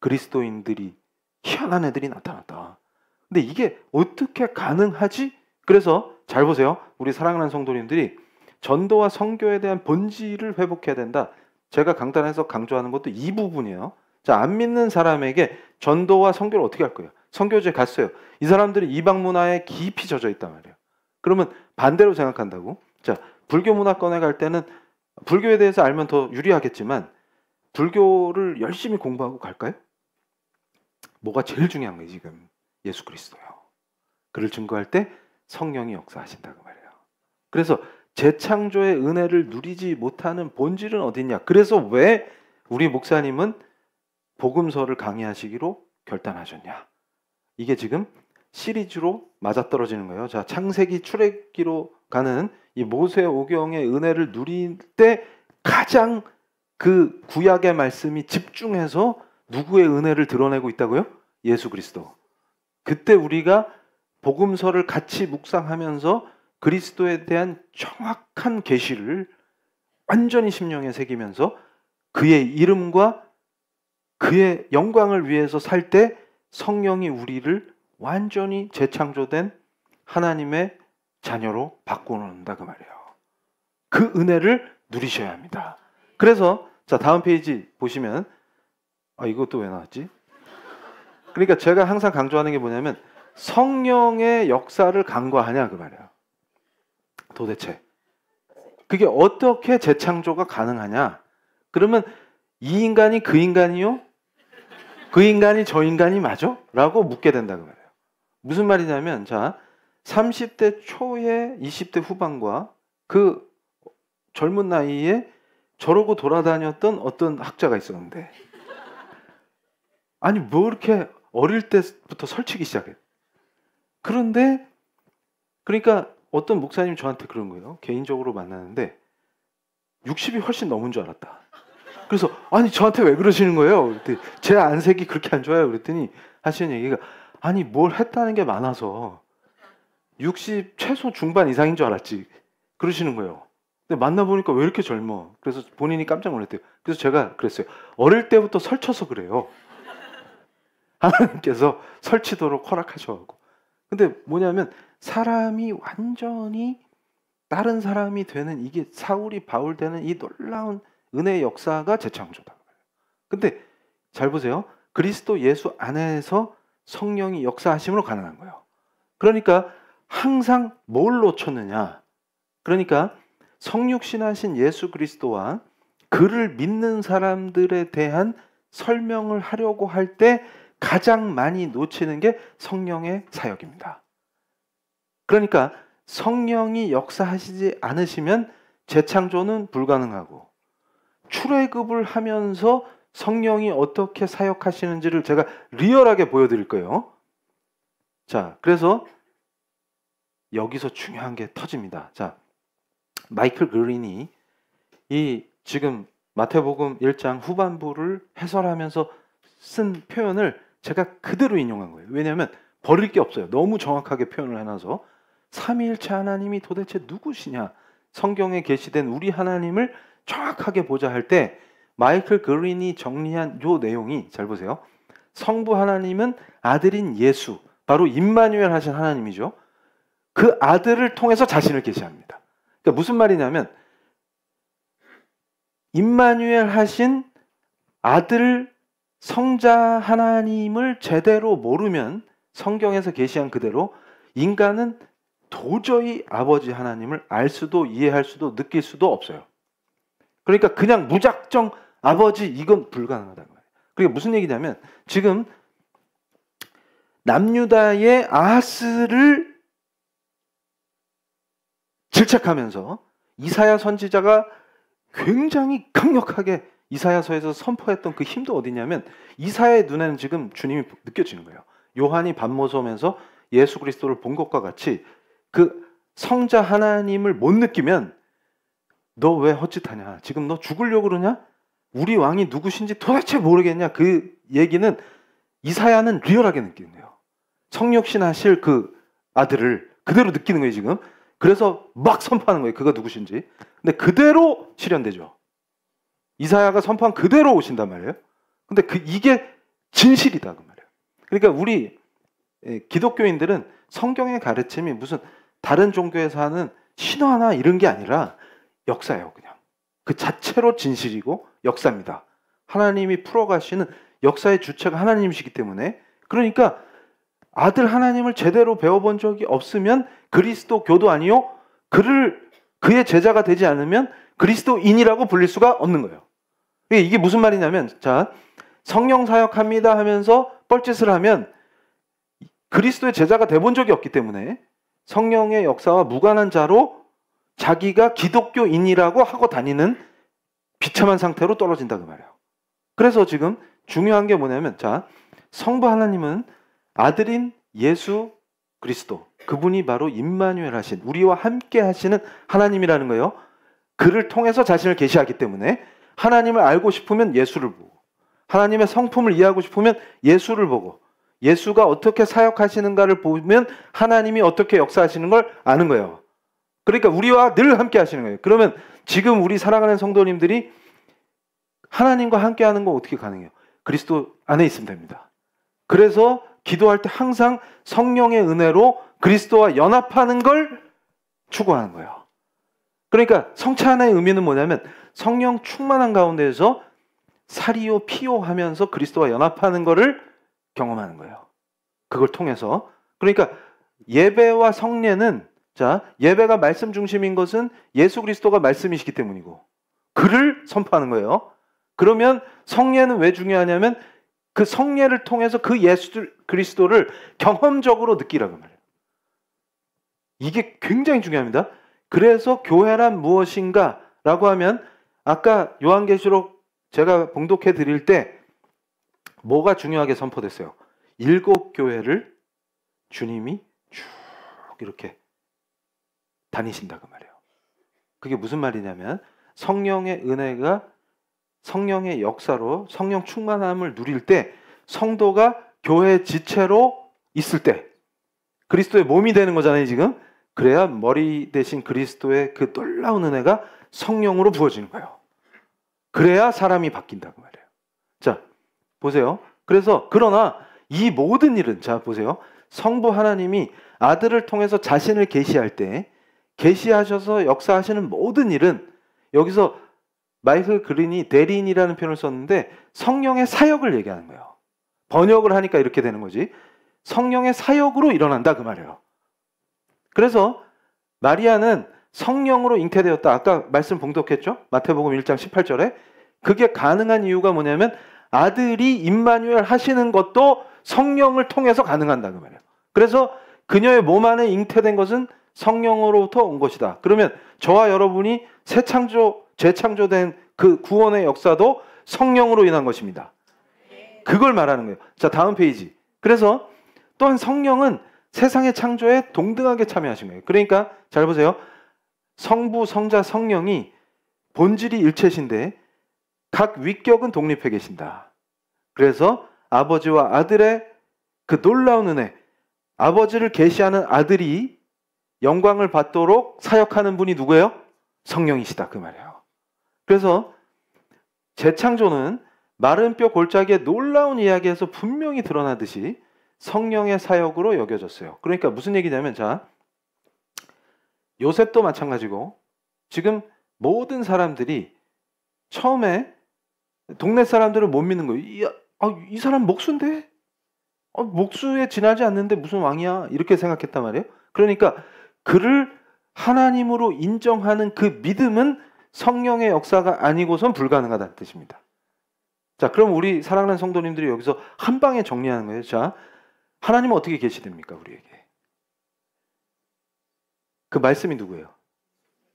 그리스도인들이 희한한 애들이 나타났다. 근데 이게 어떻게 가능하지? 그래서 잘 보세요. 우리 사랑하는 성도님들이 전도와 선교에 대한 본질을 회복해야 된다. 제가 강단에서 강조하는 것도 이 부분이에요. 자, 안 믿는 사람에게 전도와 선교를 어떻게 할 거예요? 선교지에 갔어요. 이 사람들이 이방 문화에 깊이 젖어 있단 말이에요. 그러면 반대로 생각한다고? 자, 불교 문화권에 갈 때는 불교에 대해서 알면 더 유리하겠지만 불교를 열심히 공부하고 갈까요? 뭐가 제일 중요한 거예요 지금? 예수 그리스도요. 그를 증거할 때 성령이 역사하신다고 말이에요. 그래서 재창조의 은혜를 누리지 못하는 본질은 어딨냐? 그래서 왜 우리 목사님은 복음서를 강의하시기로 결단하셨냐? 이게 지금 시리즈로 맞아떨어지는 거예요. 자, 창세기 출애기로 가는 이 모세오경의 은혜를 누릴 때 가장 그 구약의 말씀이 집중해서 누구의 은혜를 드러내고 있다고요? 예수 그리스도. 그때 우리가 복음서를 같이 묵상하면서 그리스도에 대한 정확한 계시를 완전히 심령에 새기면서 그의 이름과 그의 영광을 위해서 살 때 성령이 우리를 완전히 재창조된 하나님의 자녀로 바꿔놓는다 그 말이에요. 그 은혜를 누리셔야 합니다. 그래서 자 다음 페이지 보시면 이것도 왜 나왔지? 그러니까 제가 항상 강조하는 게 뭐냐면 성령의 역사를 간과하냐 그 말이에요. 도대체 그게 어떻게 재창조가 가능하냐? 그러면 이 인간이 그 인간이요? 그 인간이 저 인간이 맞아? 라고 묻게 된다 그 말이에요. 무슨 말이냐면 자 30대 초에 20대 후반과 그 젊은 나이에 저러고 돌아다녔던 어떤 학자가 있었는데 아니 뭐 이렇게 어릴 때부터 설치기 시작해. 그런데 그러니까 어떤 목사님이 저한테 그런 거예요. 개인적으로 만나는데 60이 훨씬 넘은 줄 알았다. 그래서 아니 저한테 왜 그러시는 거예요? 그랬더니 제 안색이 그렇게 안 좋아요. 그랬더니 하시는 얘기가 아니 뭘 했다는 게 많아서 60 최소 중반 이상인 줄 알았지. 그러시는 거예요. 근데 만나보니까 왜 이렇게 젊어? 그래서 본인이 깜짝 놀랐대요. 그래서 제가 그랬어요. 어릴 때부터 설쳐서 그래요. 하나님께서 설치도록 허락하셔가지고. 근데 뭐냐면 사람이 완전히 다른 사람이 되는 이게 사울이 바울 되는 이 놀라운 은혜의 역사가 재창조다. 근데 잘 보세요. 그리스도 예수 안에서 성령이 역사하심으로 가능한 거예요. 그러니까 항상 뭘 놓쳤느냐? 그러니까 성육신하신 예수 그리스도와 그를 믿는 사람들에 대한 설명을 하려고 할 때 가장 많이 놓치는 게 성령의 사역입니다. 그러니까 성령이 역사하시지 않으시면 재창조는 불가능하고 출애굽을 하면서 성령이 어떻게 사역하시는지를 제가 리얼하게 보여드릴 거예요. 자, 그래서 여기서 중요한 게 터집니다. 자, 마이클 그린이 이 지금 마태복음 1장 후반부를 해설하면서 쓴 표현을 제가 그대로 인용한 거예요. 왜냐하면 버릴 게 없어요. 너무 정확하게 표현을 해놔서 삼위일체 하나님이 도대체 누구시냐? 성경에 계시된 우리 하나님을 정확하게 보자 할 때 마이클 그린이 정리한 요 내용이 잘 보세요. 성부 하나님은 아들인 예수, 바로 임마누엘 하신 하나님이죠. 그 아들을 통해서 자신을 계시합니다. 그러니까 무슨 말이냐면 임마누엘 하신 아들 성자 하나님을 제대로 모르면 성경에서 계시한 그대로 인간은 도저히 아버지 하나님을 알 수도 이해할 수도 느낄 수도 없어요. 그러니까 그냥 무작정 아버지 이건 불가능하다는 거예요. 그게 무슨 얘기냐면 지금 남유다의 아하스를 질책하면서 이사야 선지자가 굉장히 강력하게 이사야서에서 선포했던 그 힘도 어디냐면 이사야의 눈에는 지금 주님이 느껴지는 거예요. 요한이 밤모섬에서 예수 그리스도를 본 것과 같이 그 성자 하나님을 못 느끼면 너 왜 헛짓하냐? 지금 너 죽으려고 그러냐? 우리 왕이 누구신지 도대체 모르겠냐? 그 얘기는 이사야는 리얼하게 느끼는 거예요. 성육신하실 그 아들을 그대로 느끼는 거예요, 지금. 그래서 막 선포하는 거예요. 그가 누구신지. 근데 그대로 실현되죠. 이사야가 선포한 그대로 오신단 말이에요. 근데 이게 진실이다 그 말이에요. 그러니까 우리 기독교인들은 성경의 가르침이 무슨 다른 종교에서 하는 신화나 이런 게 아니라 역사예요, 그냥. 그 자체로 진실이고 역사입니다. 하나님이 풀어가시는 역사의 주체가 하나님이시기 때문에. 그러니까 아들 하나님을 제대로 배워본 적이 없으면 그리스도교도 아니요, 그의 제자가 되지 않으면 그리스도인이라고 불릴 수가 없는 거예요. 이게 무슨 말이냐면, 자, 성령 사역합니다 하면서 뻘짓을 하면 그리스도의 제자가 돼본 적이 없기 때문에 성령의 역사와 무관한 자로 자기가 기독교인이라고 하고 다니는 비참한 상태로 떨어진다 그 말이에요. 그래서 지금 중요한 게 뭐냐면, 자, 성부 하나님은 아들인 예수 그리스도, 그분이 바로 임마누엘 하신, 우리와 함께 하시는 하나님이라는 거예요. 그를 통해서 자신을 계시하기 때문에 하나님을 알고 싶으면 예수를 보고, 하나님의 성품을 이해하고 싶으면 예수를 보고, 예수가 어떻게 사역하시는가를 보면 하나님이 어떻게 역사하시는 걸 아는 거예요. 그러니까 우리와 늘 함께 하시는 거예요. 그러면 지금 우리 사랑하는 성도님들이 하나님과 함께 하는 건 어떻게 가능해요? 그리스도 안에 있으면 됩니다. 그래서 기도할 때 항상 성령의 은혜로 그리스도와 연합하는 걸 추구하는 거예요. 그러니까 성찬의 의미는 뭐냐면 성령 충만한 가운데에서 사리오 피오 하면서 그리스도와 연합하는 거를 경험하는 거예요. 그걸 통해서. 그러니까 예배와 성례는, 자, 예배가 말씀 중심인 것은 예수 그리스도가 말씀이시기 때문이고 그를 선포하는 거예요. 그러면 성례는 왜 중요하냐면 그 성례를 통해서 그 예수 그리스도를 경험적으로 느끼라고 말해요. 이게 굉장히 중요합니다. 그래서 교회란 무엇인가 라고 하면 아까 요한계시록 제가 봉독해 드릴 때 뭐가 중요하게 선포됐어요? 7교회를 주님이 쭉 이렇게 다니신다고 말해요. 그게 무슨 말이냐면 성령의 은혜가 성령의 역사로 성령 충만함을 누릴 때 성도가 교회 지체로 있을 때 그리스도의 몸이 되는 거잖아요, 지금. 그래야 머리 대신 그리스도의 그 놀라운 은혜가 성령으로 부어지는 거예요. 그래야 사람이 바뀐다고 말이에요. 자, 보세요. 그래서 그러나 이 모든 일은, 자 보세요. 성부 하나님이 아들을 통해서 자신을 계시할 때 계시하셔서 역사하시는 모든 일은, 여기서 마이클 그린이 대리인이라는 표현을 썼는데 성령의 사역을 얘기하는 거예요. 번역을 하니까 이렇게 되는 거지. 성령의 사역으로 일어난다 그 말이에요. 그래서 마리아는 성령으로 잉태되었다. 아까 말씀 봉독했죠? 마태복음 1장 18절에. 그게 가능한 이유가 뭐냐면 아들이 임마누엘 하시는 것도 성령을 통해서 가능한다 그 말이에요. 그래서 그녀의 몸 안에 잉태된 것은 성령으로부터 온 것이다. 그러면 저와 여러분이 재창조된 그 구원의 역사도 성령으로 인한 것입니다. 그걸 말하는 거예요. 자, 다음 페이지. 그래서 또한 성령은 세상의 창조에 동등하게 참여하신 거예요. 그러니까 잘 보세요. 성부, 성자, 성령이 본질이 일체신데 각 위격은 독립해 계신다. 그래서 아버지와 아들의 그 놀라운 은혜, 아버지를 계시하는 아들이 영광을 받도록 사역하는 분이 누구예요? 성령이시다 그 말이에요. 그래서 재창조는 마른 뼈 골짜기의 놀라운 이야기에서 분명히 드러나듯이 성령의 사역으로 여겨졌어요. 그러니까 무슨 얘기냐면, 자, 요셉도 마찬가지고 지금 모든 사람들이 처음에 동네 사람들을 못 믿는 거예요. 이 사람 목수인데? 목수에 지나지 않는데 무슨 왕이야? 이렇게 생각했단 말이에요. 그러니까 그를 하나님으로 인정하는 그 믿음은 성령의 역사가 아니고선 불가능하다는 뜻입니다. 자, 그럼 우리 사랑하는 성도님들이 여기서 한 방에 정리하는 거예요. 자, 하나님은 어떻게 계시됩니까? 우리에게. 그 말씀이 누구예요?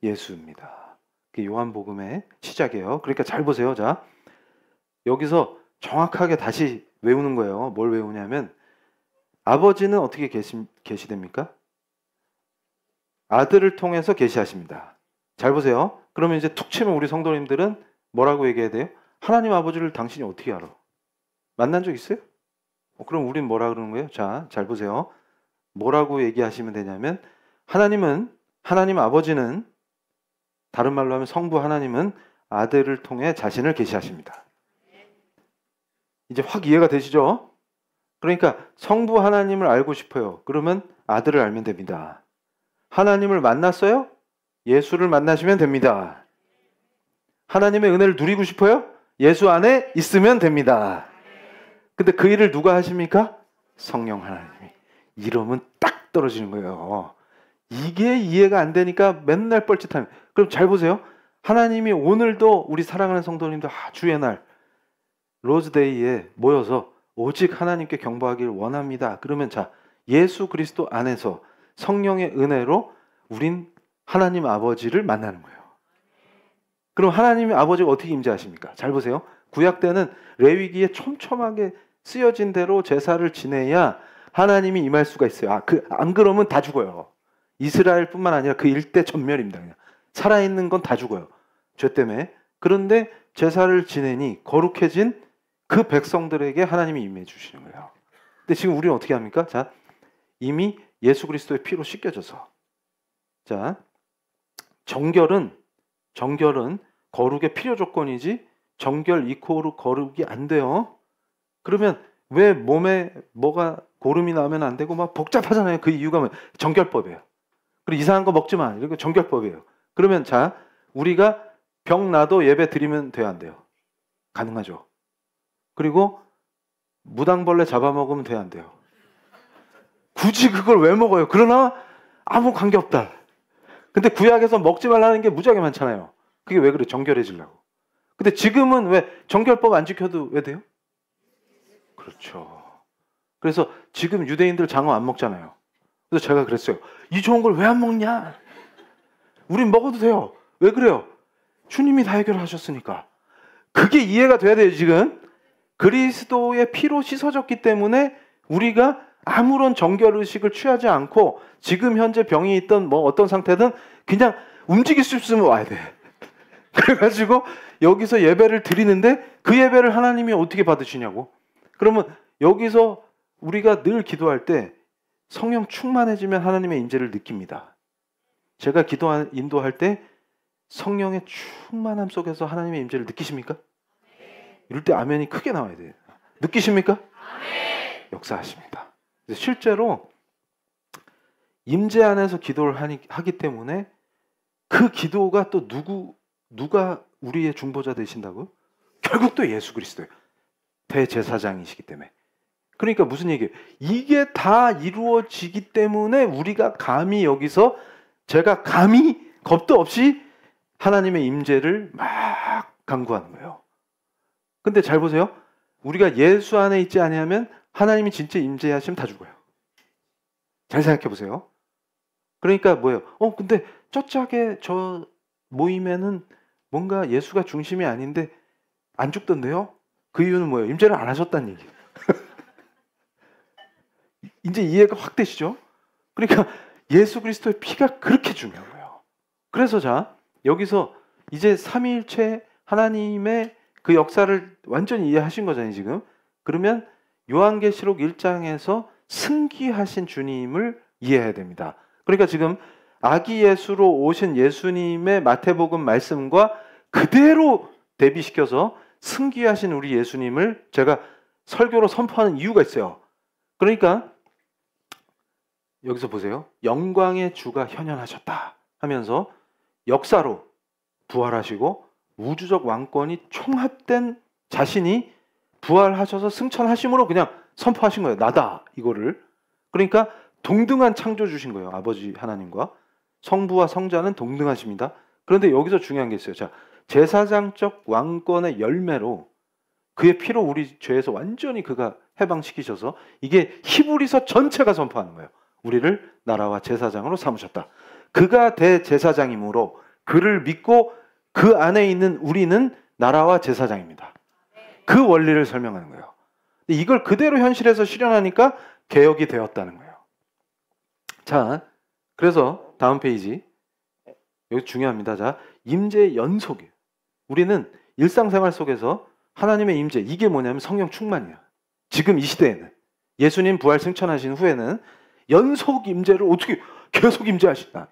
예수입니다. 그게 요한복음의 시작이에요. 그러니까 잘 보세요. 자, 여기서 정확하게 다시 외우는 거예요. 뭘 외우냐면 아버지는 어떻게 계시됩니까? 아들을 통해서 계시하십니다. 잘 보세요. 그러면 이제 툭 치면 우리 성도님들은 뭐라고 얘기해야 돼요? 하나님 아버지를 당신이 어떻게 알아? 만난 적 있어요? 그럼 우린 뭐라 그러는 거예요? 자, 잘 보세요. 뭐라고 얘기하시면 되냐면 하나님 아버지는, 다른 말로 하면 성부 하나님은 아들을 통해 자신을 계시하십니다. 이제 확 이해가 되시죠? 그러니까 성부 하나님을 알고 싶어요. 그러면 아들을 알면 됩니다. 하나님을 만났어요? 예수를 만나시면 됩니다. 하나님의 은혜를 누리고 싶어요? 예수 안에 있으면 됩니다. 근데 그 일을 누가 하십니까? 성령 하나님이. 이러면 딱 떨어지는 거예요. 이게 이해가 안 되니까 맨날 뻘짓하는. 그럼 잘 보세요. 하나님이 오늘도 우리 사랑하는 성도님들 주의 날 로즈데이에 모여서 오직 하나님께 경배하길 원합니다. 그러면 자, 예수 그리스도 안에서 성령의 은혜로 우린 하나님 아버지를 만나는 거예요. 그럼 하나님의 아버지가 어떻게 임재하십니까? 잘 보세요. 구약 때는 레위기에 촘촘하게 쓰여진 대로 제사를 지내야 하나님이 임할 수가 있어요. 안 그러면 다 죽어요. 이스라엘뿐만 아니라 그 일대 전멸입니다. 그냥. 살아있는 건 다 죽어요. 죄 때문에. 그런데 제사를 지내니 거룩해진 그 백성들에게 하나님이 임해 주시는 거예요. 근데 지금 우리는 어떻게 합니까? 자, 이미 예수 그리스도의 피로 씻겨져서. 자, 정결은 거룩의 필요 조건이지 정결 이코르 거룩이 안 돼요. 그러면 왜 몸에 뭐가 고름이 나면 안 되고 막 복잡하잖아요. 그 이유가 뭐 정결법이에요. 그리고 이상한 거 먹지 마. 이거 정결법이에요. 그러면 자, 우리가 병 나도 예배 드리면 돼요, 안 돼요? 가능하죠. 그리고 무당벌레 잡아먹으면 돼요, 안 돼요? 굳이 그걸 왜 먹어요? 그러나 아무 관계없다. 근데 구약에서 먹지 말라는 게 무지하게 많잖아요. 그게 왜 그래? 정결해지려고. 근데 지금은 왜 정결법 안 지켜도 왜 돼요? 그렇죠. 그래서 지금 유대인들 장어 안 먹잖아요. 그래서 제가 그랬어요. 이 좋은 걸 왜 안 먹냐? 우린 먹어도 돼요. 왜 그래요? 주님이 다 해결하셨으니까. 그게 이해가 돼야 돼요, 지금. 그리스도의 피로 씻어졌기 때문에 우리가 아무런 정결의식을 취하지 않고 지금 현재 병이 있던 뭐 어떤 상태든 그냥 움직일 수 있으면 와야 돼. 그래가지고 여기서 예배를 드리는데 그 예배를 하나님이 어떻게 받으시냐고. 그러면 여기서 우리가 늘 기도할 때 성령 충만해지면 하나님의 임재를 느낍니다. 제가 인도할 때 성령의 충만함 속에서 하나님의 임재를 느끼십니까? 이럴 때 아멘이 크게 나와야 돼요. 느끼십니까? 아멘. 역사하십니다. 실제로 임재 안에서 기도를 하기 때문에 그 기도가 또 누가 우리의 중보자 되신다고요? 결국 또 예수 그리스도예요. 대제사장이시기 때문에. 그러니까 무슨 얘기예요? 이게 다 이루어지기 때문에 우리가 감히 여기서 제가 감히 겁도 없이 하나님의 임재를 막 간구하는 거예요. 근데 잘 보세요. 우리가 예수 안에 있지 아니하면 하나님이 진짜 임재하시면 다 죽어요. 잘 생각해 보세요. 그러니까 뭐예요? 근데 저 모임에는 뭔가 예수가 중심이 아닌데 안 죽던데요? 그 이유는 뭐예요? 임재를 안 하셨다는 얘기예요. 이제 이해가 확 되시죠? 그러니까 예수 그리스도의 피가 그렇게 중요한 거예요. 그래서 자, 여기서 이제 삼위일체 하나님의 그 역사를 완전히 이해하신 거잖아요, 지금. 그러면 요한계시록 1장에서 승기하신 주님을 이해해야 됩니다. 그러니까 지금 아기 예수로 오신 예수님의 마태복음 말씀과 그대로 대비시켜서 승기하신 우리 예수님을 제가 설교로 선포하는 이유가 있어요. 그러니까 여기서 보세요. 영광의 주가 현현하셨다 하면서 역사로 부활하시고 우주적 왕권이 총합된 자신이 부활하셔서 승천하심으로 그냥 선포하신 거예요. 나다, 이거를. 그러니까 동등한 창조 주신 거예요. 아버지 하나님과. 성부와 성자는 동등하십니다. 그런데 여기서 중요한 게 있어요. 자, 제사장적 왕권의 열매로 그의 피로 우리 죄에서 완전히 그가 해방시키셔서 이게 히브리서 전체가 선포하는 거예요. 우리를 나라와 제사장으로 삼으셨다. 그가 대제사장이므로 그를 믿고 그 안에 있는 우리는 나라와 제사장입니다. 그 원리를 설명하는 거예요. 이걸 그대로 현실에서 실현하니까 개혁이 되었다는 거예요. 자, 그래서 다음 페이지. 여기 중요합니다. 자, 임재의 연속이에요. 우리는 일상생활 속에서 하나님의 임재, 이게 뭐냐면 성령 충만이에요. 지금 이 시대에는. 예수님 부활 승천하신 후에는 연속 임재를 어떻게 계속 임재하시나?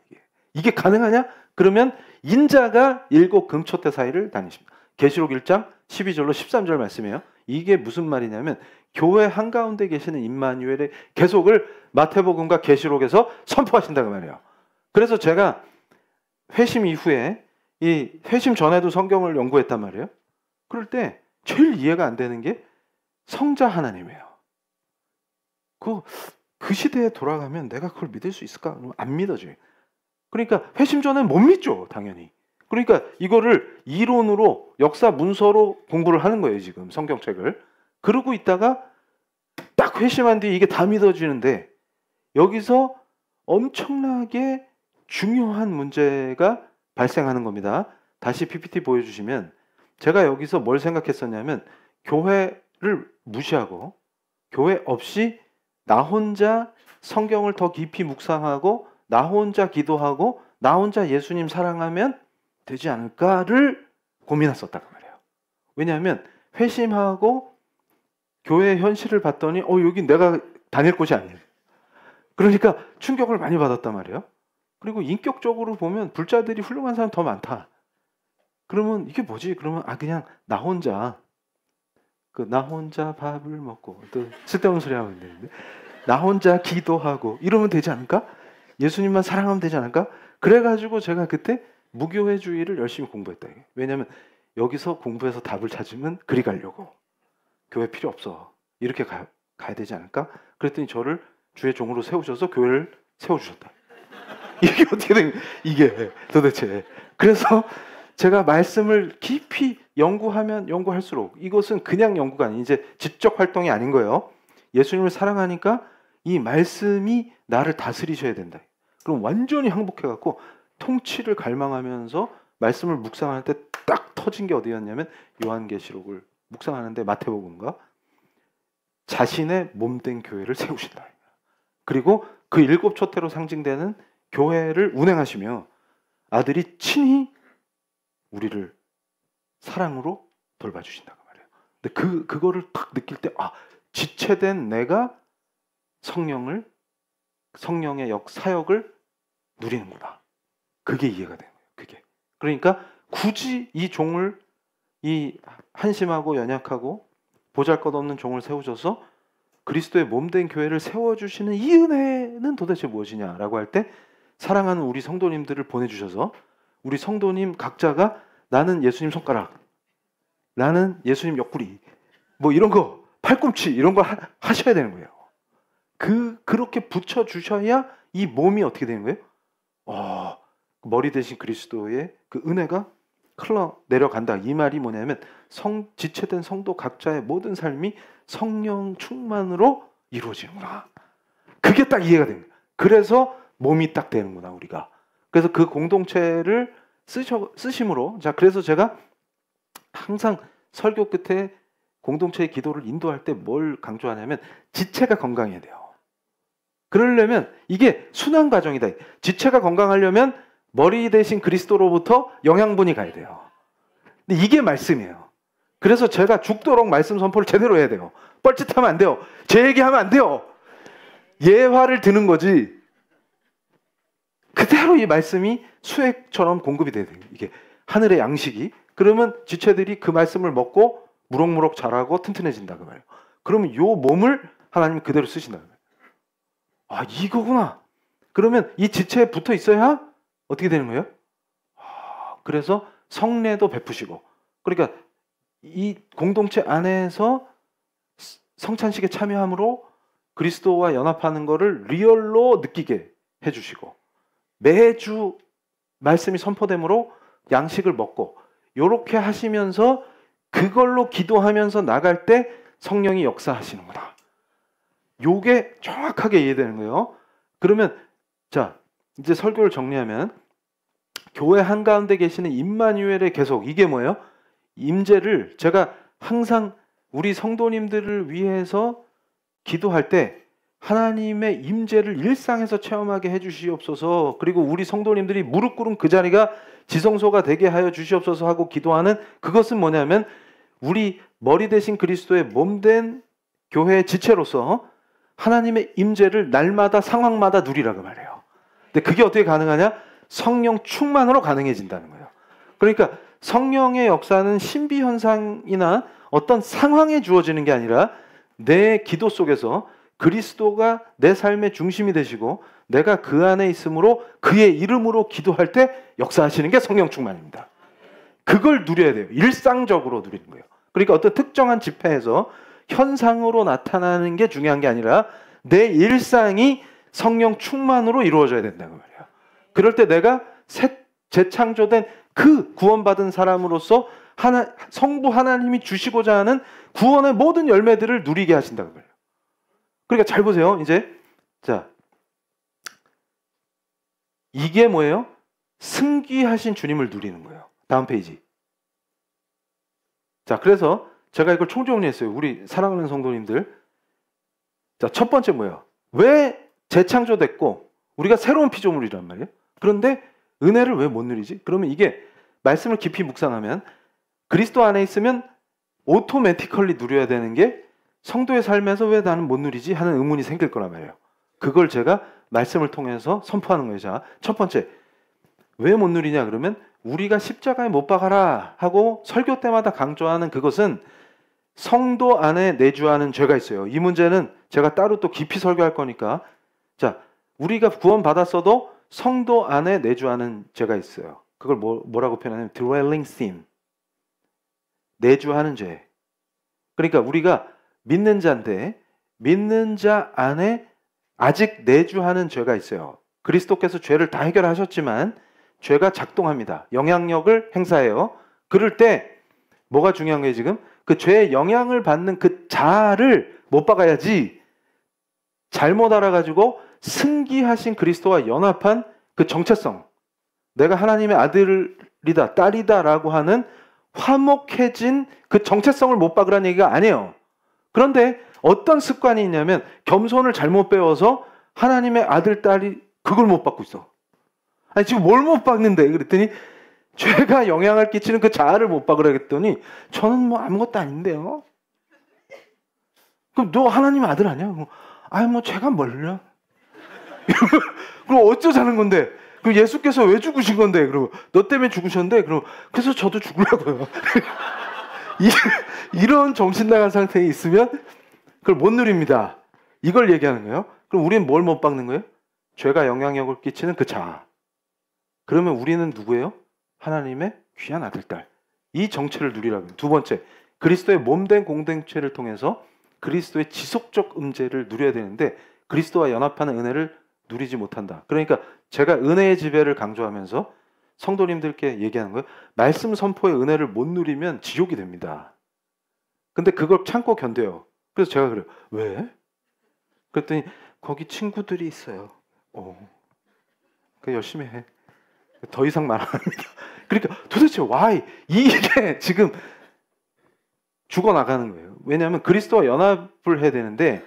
이게 가능하냐? 그러면 인자가 7 금초대 사이를 다니십니다. 계시록 1장 12절로 13절 말씀이에요. 이게 무슨 말이냐면 교회 한가운데 계시는 임마누엘의 계속을 마태복음과 계시록에서 선포하신다고 말이에요. 그래서 제가 회심 이후에 이 회심 전에도 성경을 연구했단 말이에요. 그럴 때 제일 이해가 안 되는 게 성자 하나님이에요. 그 시대에 돌아가면 내가 그걸 믿을 수 있을까? 안 믿어져요. 그러니까 회심 전엔 못 믿죠, 당연히. 그러니까 이거를 이론으로 역사 문서로 공부를 하는 거예요, 지금 성경책을. 그러고 있다가 딱 회심한 뒤에 이게 다 믿어지는데 여기서 엄청나게 중요한 문제가 발생하는 겁니다. 다시 PPT 보여주시면 제가 여기서 뭘 생각했었냐면 교회를 무시하고 교회 없이 나 혼자 성경을 더 깊이 묵상하고 나 혼자 기도하고 나 혼자 예수님 사랑하면 되지 않을까를 고민했었단 말이에요. 왜냐하면 회심하고 교회의 현실을 봤더니 여기 내가 다닐 곳이 아니에요. 그러니까 충격을 많이 받았단 말이에요. 그리고 인격적으로 보면 불자들이 훌륭한 사람 더 많다. 그러면 이게 뭐지? 그러면 그냥 나 혼자 밥을 먹고 또 쓸데없는 소리 하면 되는데 나 혼자 기도하고 이러면 되지 않을까? 예수님만 사랑하면 되지 않을까? 그래가지고 제가 그때 무교회주의를 열심히 공부했다. 왜냐하면 여기서 공부해서 답을 찾으면 그리 가려고 교회 필요 없어 이렇게 가야 되지 않을까? 그랬더니 저를 주의 종으로 세우셔서 교회를 세워주셨다. 이게 어떻게 된 이게 도대체. 그래서 제가 말씀을 깊이 연구하면 연구할수록 이것은 그냥 연구가 아닌 이제 지적 활동이 아닌 거예요. 예수님을 사랑하니까 이 말씀이 나를 다스리셔야 된다. 그럼 완전히 항복해갖고 통치를 갈망하면서 말씀을 묵상할 때 딱 터진 게 어디였냐면 요한계시록을 묵상하는데 마태복음과 자신의 몸된 교회를 세우신다. 그리고 그 7 초태로 상징되는 교회를 운행하시며 아들이 친히 우리를 사랑으로 돌봐주신다고 말해요. 근데 그거를 딱 느낄 때 지체된 내가 성령의 사역을 누리는구나. 그게 이해가 되는 거예요. 그게. 그러니까 굳이 이 종을 이 한심하고 연약하고 보잘것없는 종을 세우셔서 그리스도의 몸된 교회를 세워주시는 이 은혜는 도대체 무엇이냐라고 할 때 사랑하는 우리 성도님들을 보내주셔서 우리 성도님 각자가 나는 예수님 손가락, 나는 예수님 옆구리, 뭐 이런 거 팔꿈치 이런 거 하셔야 되는 거예요. 그렇게 붙여주셔야 이 몸이 어떻게 되는 거예요? 머리 대신 그리스도의 그 은혜가 흘러 내려간다. 이 말이 뭐냐면 지체된 성도 각자의 모든 삶이 성령 충만으로 이루어지는구나. 그게 딱 이해가 됩니다. 그래서 몸이 딱 되는구나 우리가. 그래서 그 공동체를 쓰심으로 그래서 제가 항상 설교 끝에 공동체의 기도를 인도할 때 뭘 강조하냐면 지체가 건강해야 돼요. 그러려면 이게 순환 과정이다. 지체가 건강하려면 머리 대신 그리스도로부터 영양분이 가야 돼요. 근데 이게 말씀이에요. 그래서 제가 죽도록 말씀 선포를 제대로 해야 돼요. 뻘짓하면 안 돼요. 제 얘기하면 안 돼요. 예화를 드는 거지. 그대로 이 말씀이 수액처럼 공급이 돼야 돼요. 이게 하늘의 양식이. 그러면 지체들이 그 말씀을 먹고 무럭무럭 자라고 튼튼해진다고 말이에요. 그러면 요 몸을 하나님이 그대로 쓰신다고 말이에요. 이거구나. 그러면 이 지체에 붙어 있어야 어떻게 되는 거예요? 그래서 성례도 베푸시고, 그러니까 이 공동체 안에서 성찬식에 참여함으로 그리스도와 연합하는 것을 리얼로 느끼게 해주시고, 매주 말씀이 선포됨으로 양식을 먹고 이렇게 하시면서 그걸로 기도하면서 나갈 때 성령이 역사하시는구나. 요게 정확하게 이해되는 거예요. 그러면 자 이제 설교를 정리하면 교회 한가운데 계시는 임마누엘의 계속, 이게 뭐예요? 임재를 제가 항상 우리 성도님들을 위해서 기도할 때 하나님의 임재를 일상에서 체험하게 해주시옵소서, 그리고 우리 성도님들이 무릎 꿇은 그 자리가 지성소가 되게 하여 주시옵소서 하고 기도하는 그것은 뭐냐면 우리 머리 대신 그리스도의 몸된 교회의 지체로서 하나님의 임재를 날마다 상황마다 누리라고 말해요. 근데 그게 어떻게 가능하냐? 성령 충만으로 가능해진다는 거예요. 그러니까 성령의 역사는 신비 현상이나 어떤 상황에 주어지는 게 아니라 내 기도 속에서 그리스도가 내 삶의 중심이 되시고 내가 그 안에 있으므로 그의 이름으로 기도할 때 역사하시는 게 성령 충만입니다. 그걸 누려야 돼요. 일상적으로 누리는 거예요. 그러니까 어떤 특정한 집회에서 현상으로 나타나는 게 중요한 게 아니라 내 일상이 성령 충만으로 이루어져야 된다는 말이에요. 그럴 때 내가 재창조된 그 구원받은 사람으로서 성부 하나님이 주시고자 하는 구원의 모든 열매들을 누리게 하신다는 거예요. 그러니까 잘 보세요. 이제 자, 이게 뭐예요? 승귀하신 주님을 누리는 거예요. 다음 페이지. 자, 그래서 제가 이걸 총정리했어요. 우리 사랑하는 성도님들. 자, 첫 번째 뭐예요? 왜 재창조됐고 우리가 새로운 피조물이란 말이에요. 그런데 은혜를 왜 못 누리지? 그러면 이게 말씀을 깊이 묵상하면 그리스도 안에 있으면 오토매티컬리 누려야 되는 게 성도의 삶에서 왜 나는 못 누리지? 하는 의문이 생길 거란 말이에요. 그걸 제가 말씀을 통해서 선포하는 거예요. 자, 첫 번째. 왜 못 누리냐 그러면 우리가 십자가에 못 박아라 하고 설교 때마다 강조하는 그것은 성도 안에 내주하는 죄가 있어요. 이 문제는 제가 따로 또 깊이 설교할 거니까. 자, 우리가 구원받았어도 성도 안에 내주하는 죄가 있어요. 그걸 뭐라고 표현하냐면 dwelling sin. 내주하는 죄. 그러니까 우리가 믿는 자인데 믿는 자 안에 아직 내주하는 죄가 있어요. 그리스도께서 죄를 다 해결하셨지만 죄가 작동합니다. 영향력을 행사해요. 그럴 때 뭐가 중요한 거예요 지금? 그 죄의 영향을 받는 그 자아를 못 박아야지 잘못 알아가지고 승기하신 그리스도와 연합한 그 정체성, 내가 하나님의 아들이다 딸이다 라고 하는 화목해진 그 정체성을 못 박으라는 얘기가 아니에요. 그런데 어떤 습관이 있냐면 겸손을 잘못 배워서 하나님의 아들 딸이 그걸 못 받고 있어. 아니 지금 뭘 못 박는데? 그랬더니 죄가 영향을 끼치는 그 자아를 못 박으라 했더니 저는 뭐 아무것도 아닌데요. 그럼 너 하나님 아들 아니야? 아니 뭐 죄가 뭘요? 그럼 어쩌자는 건데? 그럼 예수께서 왜 죽으신 건데? 그리고 너 때문에 죽으셨는데? 그래서 저도 죽으려고요. 이런 정신 나간 상태에 있으면 그걸 못 누립니다. 이걸 얘기하는 거예요. 그럼 우리는 뭘 못 박는 거예요? 죄가 영향력을 끼치는 그 자아. 그러면 우리는 누구예요? 하나님의 귀한 아들, 딸. 이 정체를 누리라고 해요. 두 번째, 그리스도의 몸된 공동체를 통해서 그리스도의 지속적 음재를 누려야 되는데 그리스도와 연합하는 은혜를 누리지 못한다. 그러니까 제가 은혜의 지배를 강조하면서 성도님들께 얘기하는 거예요. 말씀 선포의 은혜를 못 누리면 지옥이 됩니다. 근데 그걸 참고 견뎌요. 그래서 제가 그래요. 왜? 그랬더니 거기 친구들이 있어요. 그 열심히 해. 더 이상 말 안 합니다. 그러니까 도대체 why? 이게 지금 죽어나가는 거예요. 왜냐하면 그리스도와 연합을 해야 되는데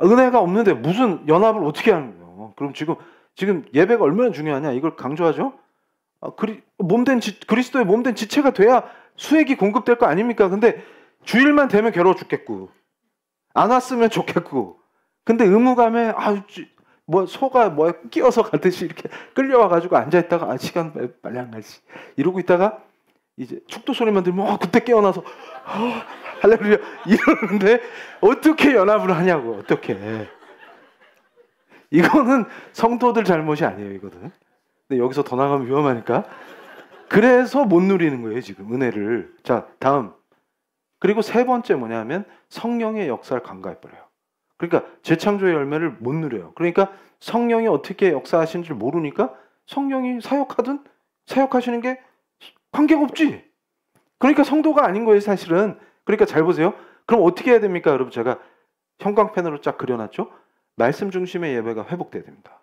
은혜가 없는데 무슨 연합을 어떻게 하는 거예요? 그럼 지금 예배가 얼마나 중요하냐? 이걸 강조하죠? 그리스도의 몸된 지체가 돼야 수액이 공급될 거 아닙니까? 근데 주일만 되면 괴로워 죽겠고 안 왔으면 좋겠고 근데 의무감에 소가 끼어서 가듯이 이렇게 끌려와가지고 앉아있다가 시간 빨리 안 가지 이러고 있다가 이제 축도 소리만 들으면 그때 깨어나서 할렐루야 이러는데 어떻게 연합을 하냐고. 어떻게 이거는 성도들 잘못이 아니에요. 이거는. 근데 여기서 더 나가면 위험하니까 그래서 못 누리는 거예요 지금 은혜를. 자 다음. 그리고 세 번째 뭐냐면 성령의 역사를 간과해버려요. 그러니까 재창조의 열매를 못 누려요. 그러니까 성령이 어떻게 역사하시는지 모르니까 성령이 사역하든 사역하시는 게 관계가 없지. 그러니까 성도가 아닌 거예요 사실은. 그러니까 잘 보세요. 그럼 어떻게 해야 됩니까? 여러분 제가 형광펜으로 쫙 그려놨죠. 말씀 중심의 예배가 회복돼야 됩니다.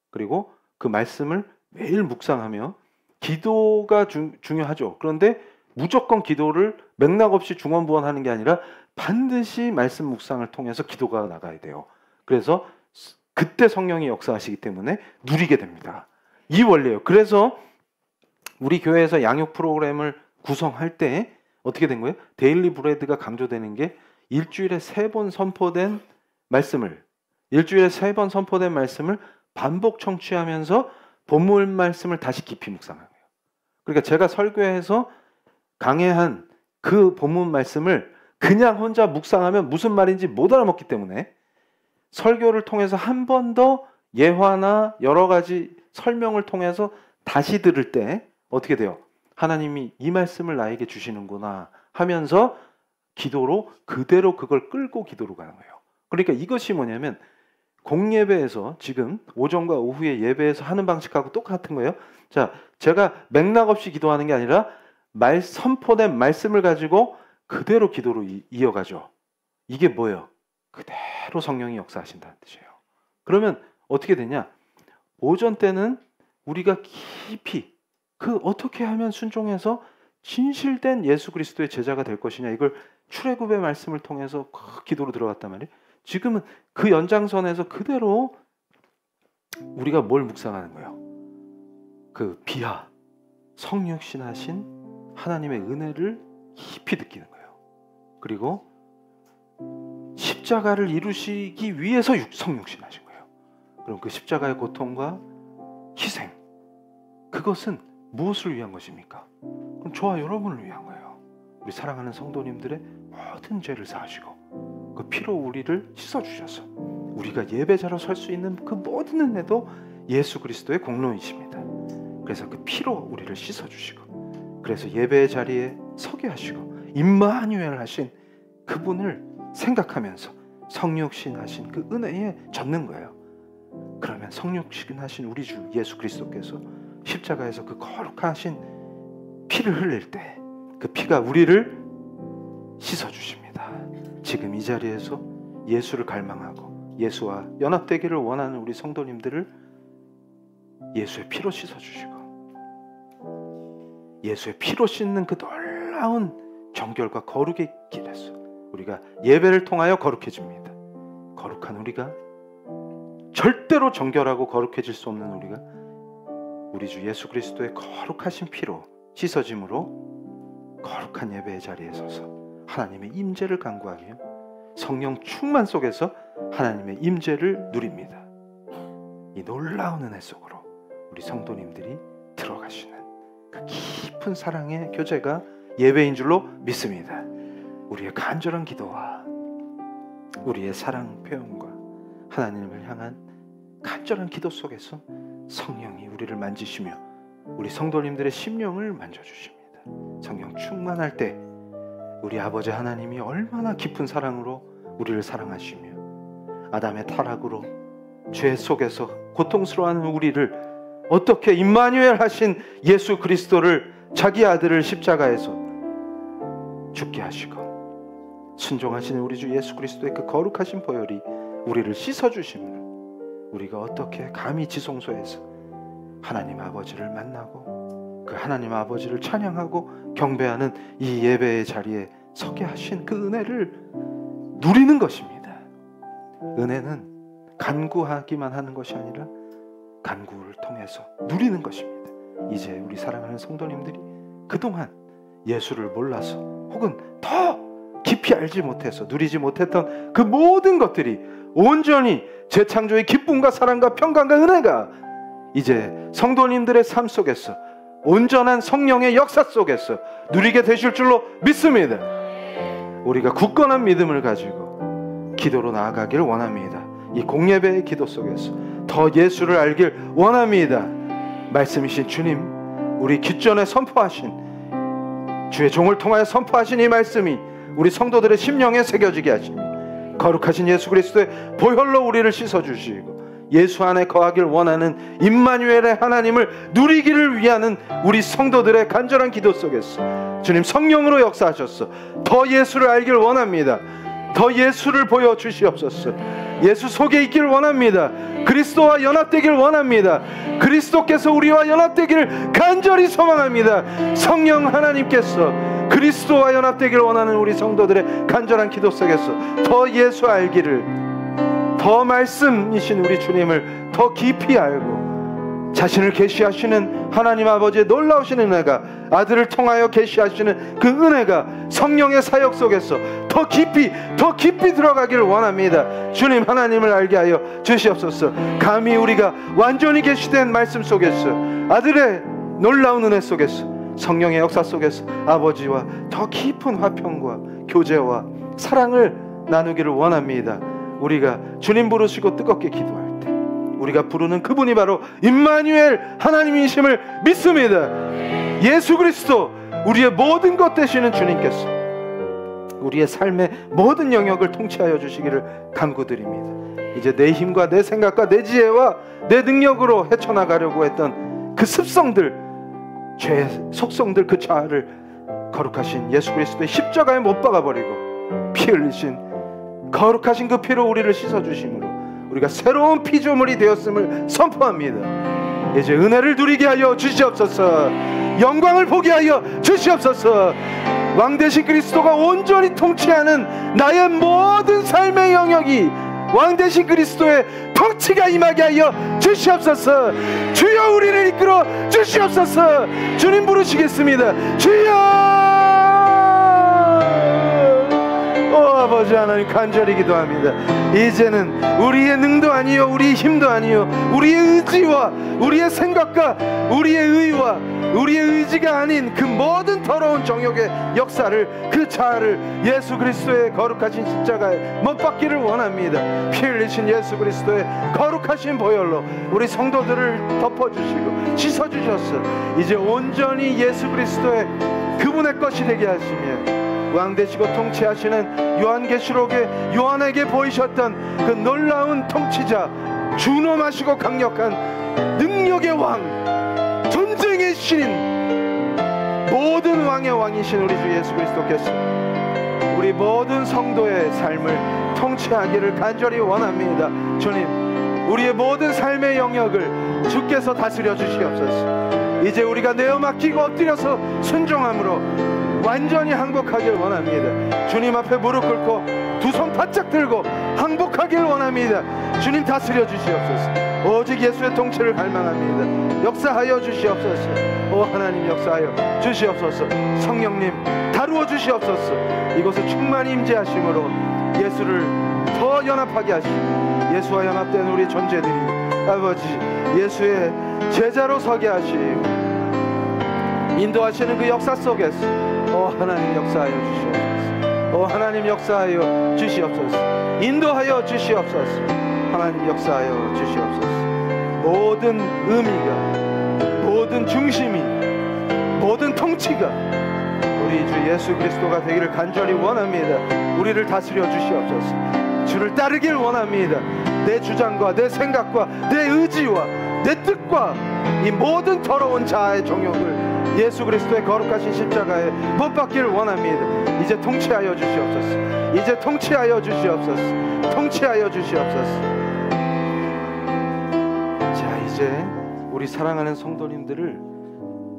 그리고 그 말씀을 매일 묵상하며 기도가 중요하죠. 그런데 무조건 기도를 맥락 없이 중언부언하는 게 아니라 반드시 말씀 묵상을 통해서 기도가 나가야 돼요. 그래서 그때 성령이 역사하시기 때문에 누리게 됩니다. 이 원리예요. 그래서 우리 교회에서 양육 프로그램을 구성할 때 어떻게 된 거예요? 데일리 브레드가 강조되는 게 일주일에 3번 선포된 말씀을, 일주일에 3번 선포된 말씀을 반복 청취하면서 본문 말씀을 다시 깊이 묵상하는 거예요. 그러니까 제가 설교해서 강해한 그 본문 말씀을 그냥 혼자 묵상하면 무슨 말인지 못 알아먹기 때문에 설교를 통해서 한 번 더 예화나 여러 가지 설명을 통해서 다시 들을 때 어떻게 돼요? 하나님이 이 말씀을 나에게 주시는구나 하면서 기도로 그대로 그걸 끌고 기도로 가는 거예요. 그러니까 이것이 뭐냐면 공예배에서 지금 오전과 오후에 예배에서 하는 방식하고 똑같은 거예요. 자, 제가 맥락 없이 기도하는 게 아니라 선포된 말씀을 가지고 그대로 기도로 이어가죠. 이게 뭐예요? 그대로 성령이 역사하신다는 뜻이에요. 그러면 어떻게 되냐? 오전 때는 우리가 깊이 어떻게 하면 순종해서 진실된 예수 그리스도의 제자가 될 것이냐, 이걸 출애굽의 말씀을 통해서 기도로 들어갔단 말이에요. 지금은 그 연장선에서 그대로 우리가 뭘 묵상하는 거예요? 그 비하, 성육신하신 하나님의 은혜를 깊이 느끼는 거예요. 그리고 십자가를 이루시기 위해서 성육신하신 거예요. 그럼 그 십자가의 고통과 희생, 그것은 무엇을 위한 것입니까? 그럼 저와 여러분을 위한 거예요. 우리 사랑하는 성도님들의 모든 죄를 사하시고 그 피로 우리를 씻어주셔서 우리가 예배자로 설 수 있는 그 모든 은혜도 예수 그리스도의 공로이십니다. 그래서 그 피로 우리를 씻어주시고, 그래서 예배의 자리에 서게 하시고 임마누엘 하신 그분을 생각하면서 성육신 하신 그 은혜에 젖는 거예요. 그러면 성육신 하신 우리 주 예수 그리스도께서 십자가에서 그 거룩하신 피를 흘릴 때 그 피가 우리를 씻어주십니다. 지금 이 자리에서 예수를 갈망하고 예수와 연합되기를 원하는 우리 성도님들을 예수의 피로 씻어주시고 예수의 피로 씻는 그 놀라운 정결과 거룩의 길에서 우리가 예배를 통하여 거룩해집니다. 거룩한 우리가, 절대로 정결하고 거룩해질 수 없는 우리가 우리 주 예수 그리스도의 거룩하신 피로 씻어짐으로 거룩한 예배의 자리에 서서 하나님의 임재를 간구하며 성령 충만 속에서 하나님의 임재를 누립니다. 이 놀라운 은혜 속으로 우리 성도님들이 들어가시는 그 깊은 사랑의 교제가 예배인 줄로 믿습니다. 우리의 간절한 기도와 우리의 사랑 표현과 하나님을 향한 간절한 기도 속에서 성령이 우리를 만지시며 우리 성도님들의 심령을 만져주십니다. 성령 충만할 때 우리 아버지 하나님이 얼마나 깊은 사랑으로 우리를 사랑하시며 아담의 타락으로 죄 속에서 고통스러워하는 우리를 어떻게 임마누엘 하신 예수 그리스도를, 자기 아들을 십자가에서 죽게 하시고 순종하시는 우리 주 예수 그리스도의 그 거룩하신 보혈이 우리를 씻어주심으로 우리가 어떻게 감히 지성소에서 하나님 아버지를 만나고 그 하나님 아버지를 찬양하고 경배하는 이 예배의 자리에 서게 하신 그 은혜를 누리는 것입니다. 은혜는 간구하기만 하는 것이 아니라 간구를 통해서 누리는 것입니다. 이제 우리 사랑하는 성도님들이 그동안 예수를 몰라서 혹은 더 깊이 알지 못해서 누리지 못했던 그 모든 것들이 온전히 재창조의 기쁨과 사랑과 평강과 은혜가 이제 성도님들의 삶 속에서 온전한 성령의 역사 속에서 누리게 되실 줄로 믿습니다. 우리가 굳건한 믿음을 가지고 기도로 나아가길 원합니다. 이 공예배의 기도 속에서 더 예수를 알길 원합니다. 말씀이신 주님, 우리 귓전에 선포하신 주의 종을 통하여 선포하신 이 말씀이 우리 성도들의 심령에 새겨지게 하시니 거룩하신 예수 그리스도의 보혈로 우리를 씻어주시고 예수 안에 거하길 원하는 임마누엘의 하나님을 누리기를 위하는 우리 성도들의 간절한 기도 속에서 주님 성령으로 역사하셔서 더 예수를 알길 원합니다. 더 예수를 보여주시옵소서. 예수 속에 있기를 원합니다. 그리스도와 연합되길 원합니다. 그리스도께서 우리와 연합되기를 간절히 소망합니다. 성령 하나님께서 그리스도와 연합되기를 원하는 우리 성도들의 간절한 기도 속에서 더 예수 알기를, 더 말씀이신 우리 주님을 더 깊이 알고 자신을 계시하시는 하나님 아버지의 놀라우신 은혜가 아들을 통하여 계시하시는 그 은혜가 성령의 사역 속에서 더 깊이 들어가기를 원합니다. 주님, 하나님을 알게 하여 주시옵소서. 감히 우리가 완전히 계시된 말씀 속에서, 아들의 놀라운 은혜 속에서, 성령의 역사 속에서 아버지와 더 깊은 화평과 교제와 사랑을 나누기를 원합니다. 우리가 주님 부르시고 뜨겁게 기도할 때 우리가 부르는 그분이 바로 임마누엘 하나님이심을 믿습니다. 예수 그리스도, 우리의 모든 것 되시는 주님께서 우리의 삶의 모든 영역을 통치하여 주시기를 간구드립니다. 이제 내 힘과 내 생각과 내 지혜와 내 능력으로 헤쳐나가려고 했던 그 습성들, 죄의 속성들, 그 자아를 거룩하신 예수 그리스도의 십자가에 못 박아버리고 피 흘리신 거룩하신 그 피로 우리를 씻어주심으로 우리가 새로운 피조물이 되었음을 선포합니다. 이제 은혜를 누리게 하여 주시옵소서. 영광을 보게 하여 주시옵소서. 왕되신 그리스도가 온전히 통치하는 나의 모든 삶의 영역이 왕되신 그리스도의 통치가 임하게 하여 주시옵소서. 주여, 우리를 이끌어 주시옵소서. 주님 부르시겠습니다. 주여. 아버지 하나님, 간절히 기도합니다. 이제는 우리의 능도 아니요, 우리의 힘도 아니요, 우리의 의지와 우리의 생각과 우리의 의와 우리의 의지가 아닌 그 모든 더러운 정욕의 역사를, 그 자아를 예수 그리스도의 거룩하신 십자가에 못 박기를 원합니다. 피 흘리신 예수 그리스도의 거룩하신 보혈로 우리 성도들을 덮어주시고 씻어주셔서 이제 온전히 예수 그리스도의 그분의 것이 되게 하시며, 왕되시고 통치하시는 요한계시록에 요한에게 보이셨던 그 놀라운 통치자, 준엄하시고 강력한 능력의 왕, 전쟁의 신인, 모든 왕의 왕이신 우리 주 예수 그리스도께서 우리 모든 성도의 삶을 통치하기를 간절히 원합니다. 주님, 우리의 모든 삶의 영역을 주께서 다스려 주시옵소서. 이제 우리가 내어 맡기고 엎드려서 순종함으로 완전히 항복하길 원합니다. 주님 앞에 무릎 꿇고 두 손 바짝 들고 항복하길 원합니다. 주님, 다스려 주시옵소서. 오직 예수의 통치를 갈망합니다. 역사하여 주시옵소서. 오 하나님, 역사하여 주시옵소서. 성령님, 다루어 주시옵소서. 이곳에 충만히 임재하심으로 예수를 더 연합하게 하시고, 예수와 연합된 우리 존재들이 아버지 예수의 제자로 서게 하시고 인도하시는 그 역사 속에서 하나님, 역사하여 주시옵소서. 하나님, 역사하여 주시옵소서. 인도하여 주시옵소서. 하나님, 역사하여 주시옵소서. 모든 의미가, 모든 중심이, 모든 통치가 우리 주 예수 그리스도가 되기를 간절히 원합니다. 우리를 다스려 주시옵소서. 주를 따르길 원합니다. 내 주장과 내 생각과 내 의지와 내 뜻과 이 모든 더러운 자아의 정욕을 예수 그리스도의 거룩하신 십자가에 못 박기를 원합니다. 이제 통치하여 주시옵소서. 이제 통치하여 주시옵소서. 통치하여 주시옵소서. 자, 이제 우리 사랑하는 성도님들을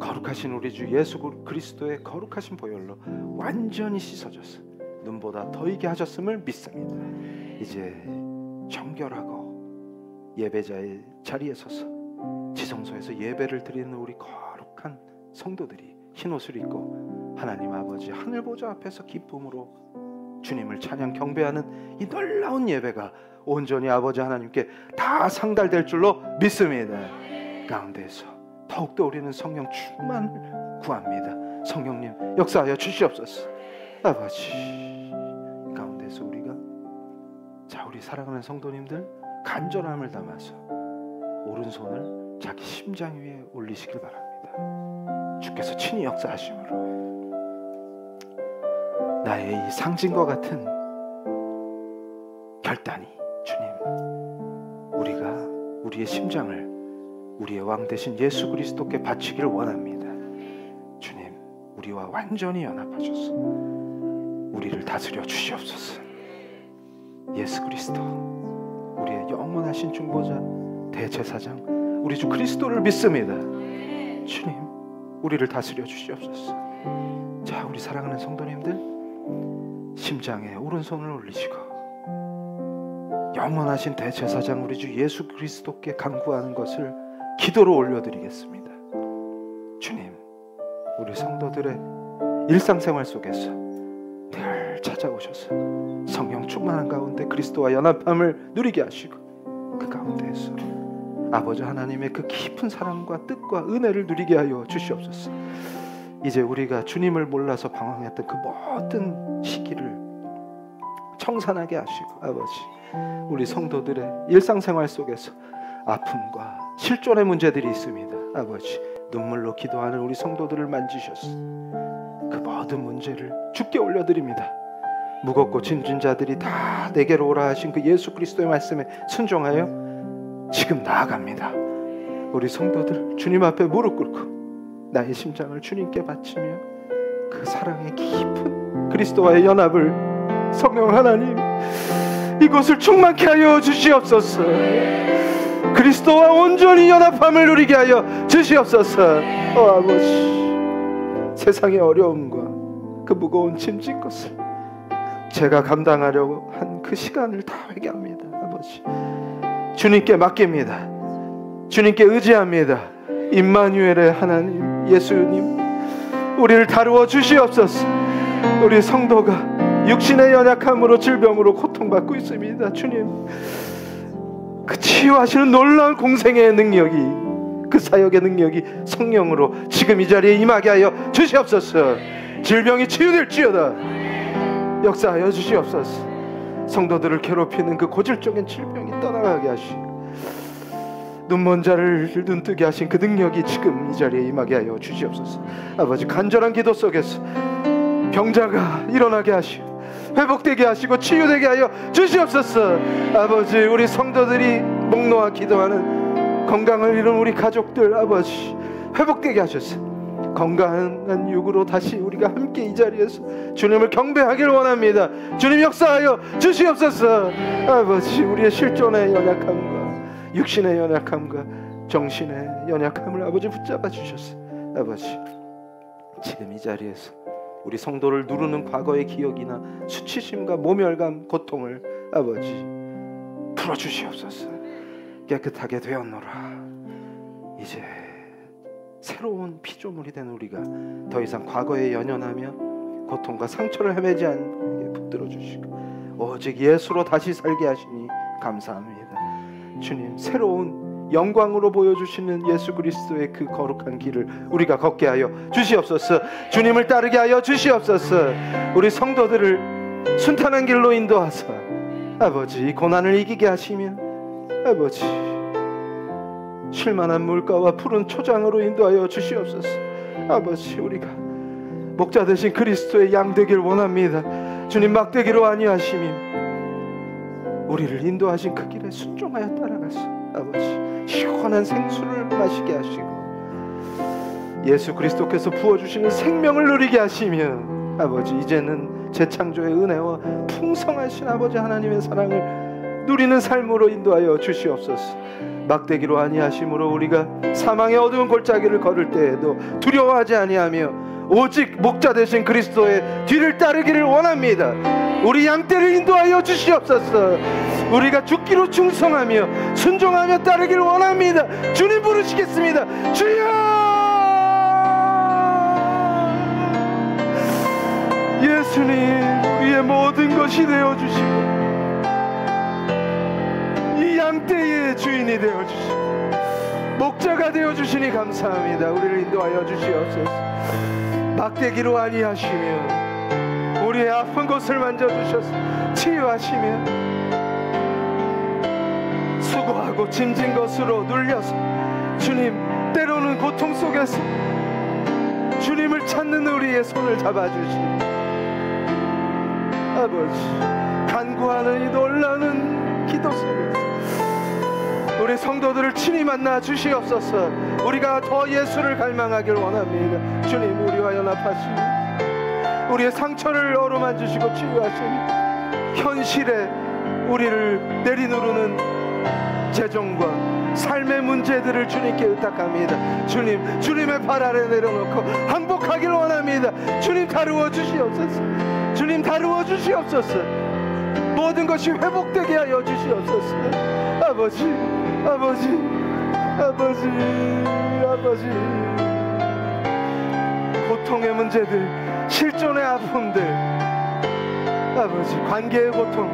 거룩하신 우리 주 예수 그리스도의 거룩하신 보혈로 완전히 씻어줘서 눈보다 더 있게 하셨음을 믿습니다. 이제 정결하고 예배자의 자리에 서서 지성소에서 예배를 드리는 우리 거룩한 성도들이 흰옷을 입고 하나님 아버지 하늘 보좌 앞에서 기쁨으로 주님을 찬양 경배하는 이 놀라운 예배가 온전히 아버지 하나님께 다 상달될 줄로 믿습니다. 가운데서 더욱더 우리는 성령 충만을 구합니다. 성령님, 역사하여 주시옵소서. 아버지, 가운데서 우리가 우리 사랑하는 성도님들 간절함을 담아서 오른손을 자기 심장 위에 올리시길 바랍니다. 주께서 친히 역사하심으로 나의 이 상징과 같은 결단이, 주님, 우리가 우리의 심장을 우리의 왕 되신 예수 그리스도께 바치기를 원합니다. 주님, 우리와 완전히 연합하셔서 우리를 다스려 주시옵소서. 예수 그리스도, 우리의 영원하신 중보자, 대제사장, 우리 주 그리스도를 믿습니다. 주님, 우리를 다스려 주시옵소서. 자, 우리 사랑하는 성도님들, 심장에 오른손을 올리시고 영원하신 대제사장 우리 주 예수 그리스도께 간구하는 것을 기도로 올려드리겠습니다. 주님, 우리 성도들의 일상생활 속에서 늘 찾아오셔서 성령 충만한 가운데 그리스도와 연합함을 누리게 하시고 그 가운데에서 아버지 하나님의 그 깊은 사랑과 뜻과 은혜를 누리게 하여 주시옵소서. 이제 우리가 주님을 몰라서 방황했던 그 모든 시기를 청산하게 하시고 아버지 우리 성도들의 일상생활 속에서 아픔과 실존의 문제들이 있습니다. 아버지 눈물로 기도하는 우리 성도들을 만지셔서 그 모든 문제를 주께 올려드립니다. 무겁고 짐진 자들이 다 내게로 오라 하신 그 예수 그리스도의 말씀에 순종하여 지금 나아갑니다. 우리 성도들 주님 앞에 무릎 꿇고 나의 심장을 주님께 바치며 그 사랑의 깊은 그리스도와의 연합을 성령 하나님 이곳을 충만케 하여 주시옵소서. 그리스도와 온전히 연합함을 누리게 하여 주시옵소서. 아버지 세상의 어려움과 그 무거운 짐진 것을 제가 감당하려고 한 그 시간을 다 회개합니다. 아버지 주님께 맡깁니다. 주님께 의지합니다. 임마누엘의 하나님 예수님 우리를 다루어 주시옵소서. 우리 성도가 육신의 연약함으로 질병으로 고통받고 있습니다. 주님 그 치유하시는 놀라운 공생의 능력이 그 사역의 능력이 성령으로 지금 이 자리에 임하게 하여 주시옵소서. 질병이 치유될지어다 역사하여 주시옵소서. 성도들을 괴롭히는 그 고질적인 질병이 떠나가게 하시고 눈먼 자를 눈뜨게 하신 그 능력이 지금 이 자리에 임하게 하여 주시옵소서. 아버지 간절한 기도 속에서 병자가 일어나게 하시고 회복되게 하시고 치유되게 하여 주시옵소서. 아버지 우리 성도들이 목 놓아 기도하는 건강을 잃은 우리 가족들 아버지 회복되게 하셔서 건강한 육으로 다시 우리가 함께 이 자리에서 주님을 경배하기를 원합니다. 주님 역사하여 주시옵소서. 아버지 우리의 실존의 연약함과 육신의 연약함과 정신의 연약함을 아버지 붙잡아 주셔서 아버지 지금 이 자리에서 우리 성도를 누르는 과거의 기억이나 수치심과 모멸감 고통을 아버지 풀어주시옵소서. 깨끗하게 되었노라. 이제 새로운 피조물이 된 우리가 더 이상 과거에 연연하며 고통과 상처를 헤매지 않게 붙들어 주시고 오직 예수로 다시 살게 하시니 감사합니다. 주님 새로운 영광으로 보여주시는 예수 그리스도의 그 거룩한 길을 우리가 걷게 하여 주시옵소서. 주님을 따르게 하여 주시옵소서. 우리 성도들을 순탄한 길로 인도하사 아버지 이 고난을 이기게 하시며 아버지 쉴만한 물가와 푸른 초장으로 인도하여 주시옵소서. 아버지 우리가 목자 되신 그리스도의 양 되길 원합니다. 주님 막대기로 아니하시며 우리를 인도하신 그 길에 순종하여 따라가서 아버지 시원한 생수를 마시게 하시고 예수 그리스도께서 부어주시는 생명을 누리게 하시며 아버지 이제는 재창조의 은혜와 풍성하신 아버지 하나님의 사랑을 누리는 삶으로 인도하여 주시옵소서. 막대기로 아니하심으로 우리가 사망의 어두운 골짜기를 걸을 때에도 두려워하지 아니하며 오직 목자 되신 그리스도의 뒤를 따르기를 원합니다. 우리 양떼를 인도하여 주시옵소서. 우리가 죽기로 충성하며 순종하며 따르기를 원합니다. 주님 부르시겠습니다. 주여 예수님 우리의 모든 것이 되어주시고 이 양떼의 주인이 되어주시고 목자가 되어주시니 감사합니다. 우리를 인도하여 주시옵소서. 막대기로 아니하시며 우리의 아픈 곳을 만져주셔서 치유하시며 수고하고 짐진 것으로 눌려서 주님 때로는 고통 속에서 주님을 찾는 우리의 손을 잡아주시니 아버지 간구하는 이 놀라는 기도 속에서 우리 성도들을 친히 만나 주시옵소서. 우리가 더 예수를 갈망하길 원합니다. 주님 우리와 연합하시고 우리의 상처를 어루만지시고 치유하시니 현실에 우리를 내리누르는 재정과 삶의 문제들을 주님께 의탁합니다. 주님 주님의 발 아래 내려놓고 항복하길 원합니다. 주님 다루어 주시옵소서. 주님 다루어 주시옵소서. 모든 것이 회복되게 하여 주시옵소서. 아버지 아버지 아버지 아버지 고통의 문제들, 실존의 아픔들, 아버지 관계의 고통,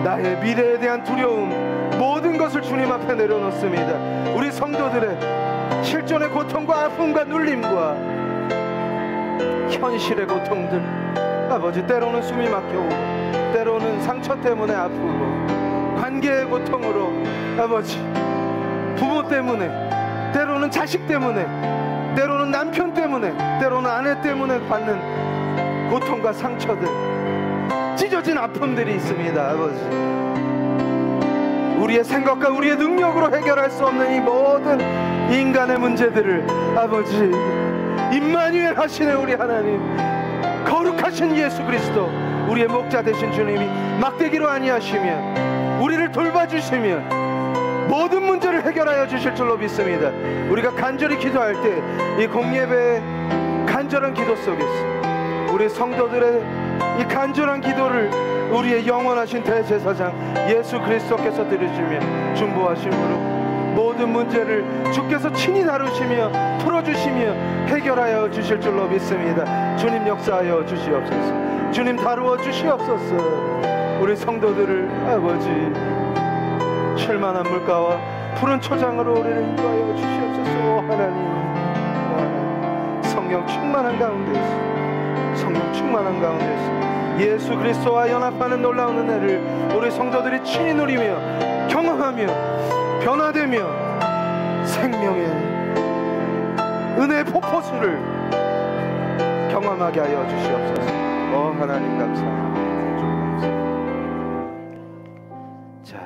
나의 미래에 대한 두려움, 모든 것을 주님 앞에 내려놓습니다. 우리 성도들의 실존의 고통과 아픔과 눌림과 현실의 고통들, 아버지 때로는 숨이 막혀오고 때로는 상처 때문에 아프고 관계의 고통으로, 아버지 부모 때문에, 때로는 자식 때문에, 때로는 남편 때문에, 때로는 아내 때문에 받는 고통과 상처들, 찢어진 아픔들이 있습니다. 아버지, 우리의 생각과 우리의 능력으로 해결할 수 없는 이 모든 인간의 문제들을 아버지 임마누엘 하시네 우리 하나님, 거룩하신 예수 그리스도, 우리의 목자 되신 주님이 막대기로 아니하시면 우리를 돌봐주시면 모든 문제를 해결하여 주실 줄로 믿습니다. 우리가 간절히 기도할 때 이 공예배의 간절한 기도 속에서 우리 성도들의 이 간절한 기도를 우리의 영원하신 대제사장 예수 그리스도께서 들으시며 중보하심으로 모든 문제를 주께서 친히 다루시며 풀어주시며 해결하여 주실 줄로 믿습니다. 주님 역사하여 주시옵소서. 주님 다루어 주시옵소서. 우리 성도들을 아버지 쉴만한 물가와 푸른 초장으로 우리를 인도하여 주시옵소서. 하나님, 성령 충만한 가운데서, 성령 충만한 가운데서 예수 그리스도와 연합하는 놀라운 은혜를 우리 성도들이 친히 누리며 경험하며 변화되며 생명의 은혜의 폭포수를 경험하게 하여 주시옵소서. 하나님 감사합니다. 자,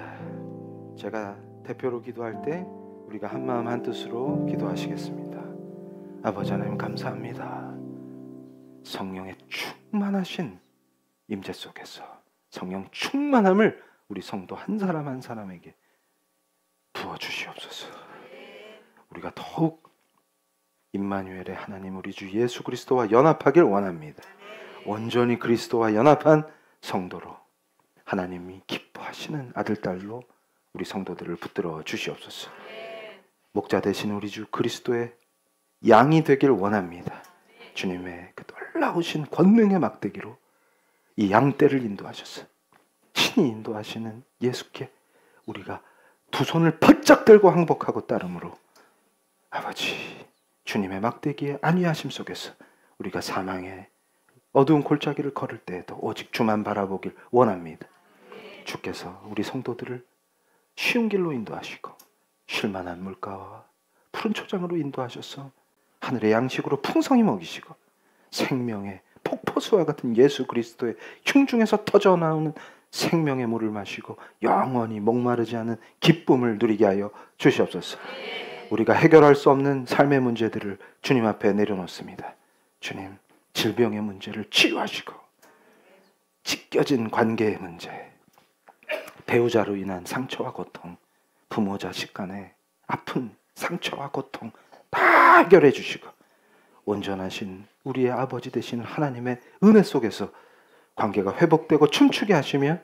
제가 대표로 기도할 때 우리가 한마음 한뜻으로 기도하시겠습니다. 아버지 하나님 감사합니다. 성령의 충만하신 임재 속에서 성령 충만함을 우리 성도 한 사람 한 사람에게 부어주시옵소서. 우리가 더욱 임마누엘의 하나님 우리 주 예수 그리스도와 연합하길 원합니다. 온전히 그리스도와 연합한 성도로 하나님이 기뻐하시는 아들딸로 우리 성도들을 붙들어 주시옵소서. 목자 되신 우리 주 그리스도의 양이 되길 원합니다. 주님의 그 놀라우신 권능의 막대기로 이 양떼를 인도하셔서 친히 인도하시는 예수께 우리가 두 손을 바짝 들고 항복하고 따름으로 아버지 주님의 막대기의 안위하심 속에서 우리가 사망의 어두운 골짜기를 걸을 때에도 오직 주만 바라보길 원합니다. 주께서 우리 성도들을 쉬운 길로 인도하시고 쉴만한 물가와 푸른 초장으로 인도하셔서 하늘의 양식으로 풍성히 먹이시고 생명의 폭포수와 같은 예수 그리스도의 흉중에서 터져나오는 생명의 물을 마시고 영원히 목마르지 않은 기쁨을 누리게 하여 주시옵소서. 우리가 해결할 수 없는 삶의 문제들을 주님 앞에 내려놓습니다. 주님, 질병의 문제를 치유하시고 찢겨진 관계의 문제, 배우자로 인한 상처와 고통, 부모 자식 간의 아픈 상처와 고통 다 해결해 주시고 온전하신 우리의 아버지 되시는 하나님의 은혜 속에서 관계가 회복되고 춤추게 하시며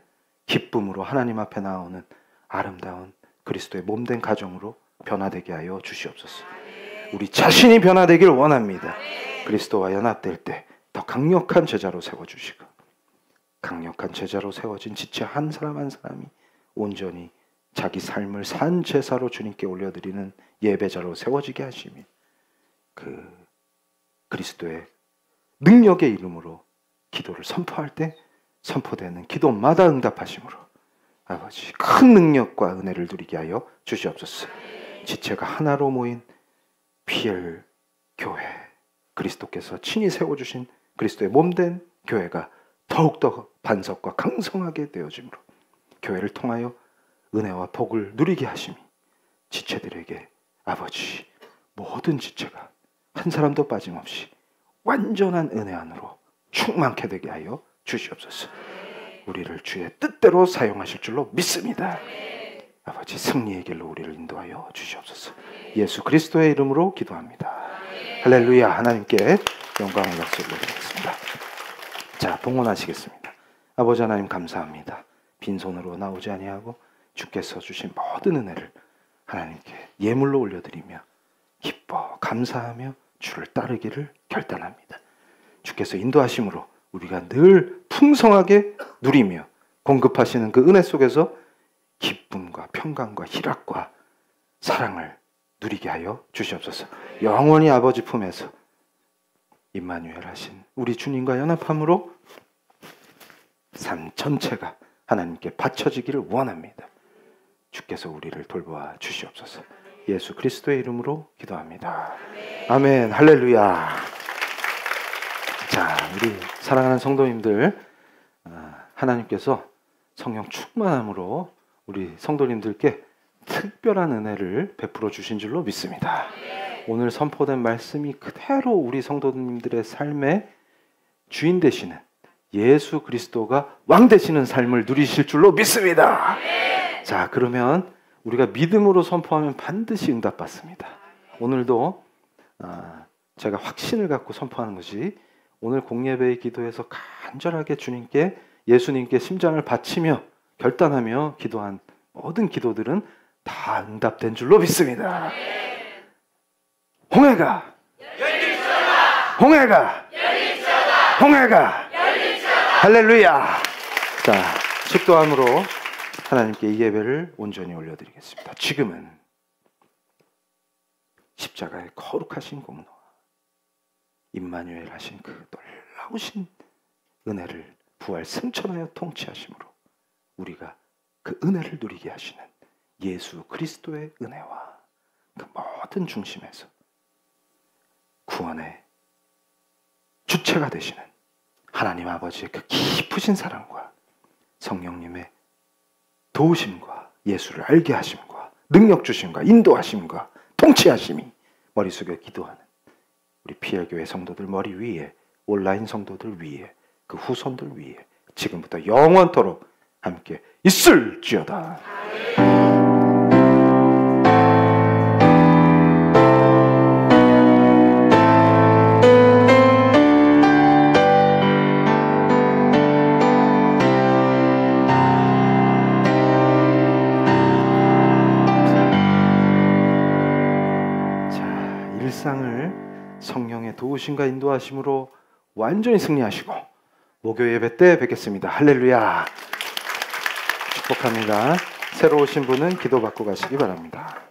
기쁨으로 하나님 앞에 나오는 아름다운 그리스도의 몸된 가정으로 변화되게 하여 주시옵소서. 우리 자신이 변화되길 원합니다. 그리스도와 연합될 때 더 강력한 제자로 세워주시고 강력한 제자로 세워진 지체 한 사람 한 사람이 온전히 자기 삶을 산 제사로 주님께 올려드리는 예배자로 세워지게 하시며 그 그리스도의 능력의 이름으로 기도를 선포할 때 선포되는 기도마다 응답하심으로 아버지 큰 능력과 은혜를 누리게 하여 주시옵소서. 지체가 하나로 모인 PL 교회, 그리스도께서 친히 세워주신 그리스도의 몸된 교회가 더욱더 반석과 강성하게 되어짐으로 교회를 통하여 은혜와 복을 누리게 하심이 지체들에게 아버지 모든 지체가 한 사람도 빠짐없이 완전한 은혜 안으로 충만케 되게 하여 주시옵소서. 우리를 주의 뜻대로 사용하실 줄로 믿습니다. 아버지 승리의 길로 우리를 인도하여 주시옵소서. 예수 그리스도의 이름으로 기도합니다. 할렐루야. 하나님께 영광을 올려드리겠습니다. 자, 봉헌하시겠습니다. 아버지 하나님 감사합니다. 빈손으로 나오지 아니하고 주께서 주신 모든 은혜를 하나님께 예물로 올려드리며 기뻐 감사하며 주를 따르기를 결단합니다. 주께서 인도하심으로 우리가 늘 풍성하게 누리며 공급하시는 그 은혜 속에서 기쁨과 평강과 희락과 사랑을 누리게 하여 주시옵소서. 영원히 아버지 품에서 임마누엘 하신 우리 주님과 연합함으로 삶 전체가 하나님께 바쳐지기를 원합니다. 주께서 우리를 돌보아 주시옵소서. 예수 그리스도의 이름으로 기도합니다. 아멘. 할렐루야. 자, 우리 사랑하는 성도님들, 하나님께서 성령 충만함으로 우리 성도님들께 특별한 은혜를 베풀어 주신 줄로 믿습니다. 오늘 선포된 말씀이 그대로 우리 성도님들의 삶의 주인 되시는 예수 그리스도가 왕 되시는 삶을 누리실 줄로 믿습니다. 자, 그러면 우리가 믿음으로 선포하면 반드시 응답받습니다. 오늘도 제가 확신을 갖고 선포하는 것이 오늘 공예배의 기도에서 간절하게 주님께 예수님께 심장을 바치며 결단하며 기도한 모든 기도들은 다 응답된 줄로 믿습니다. 홍해가 열릴지어다. 홍해가 열릴지어다. 홍해가 열릴지어다. 할렐루야. 자, 식도함으로 하나님께 이 예배를 온전히 올려드리겠습니다. 지금은 십자가의 거룩하신 공로와 임마누엘 하신 그 놀라우신 은혜를 부활 승천하여 통치하심으로 우리가 그 은혜를 누리게 하시는 예수 그리스도의 은혜와 그 모든 중심에서 구원의 주체가 되시는 하나님 아버지의 그 깊으신 사랑과 성령님의 도우심과 예수를 알게 하심과 능력 주심과 인도하심과 통치하심이 머릿속에 기도하는 우리 PL교회 성도들 머리 위에, 온라인 성도들 위에, 그 후손들 위에 지금부터 영원토록 함께 있을지어다. 자, 일상을 성령의 도우심과 인도하심으로 완전히 승리하시고 목요 예배 때 뵙겠습니다. 할렐루야. 축복합니다. 새로 오신 분은 기도받고 가시기 바랍니다.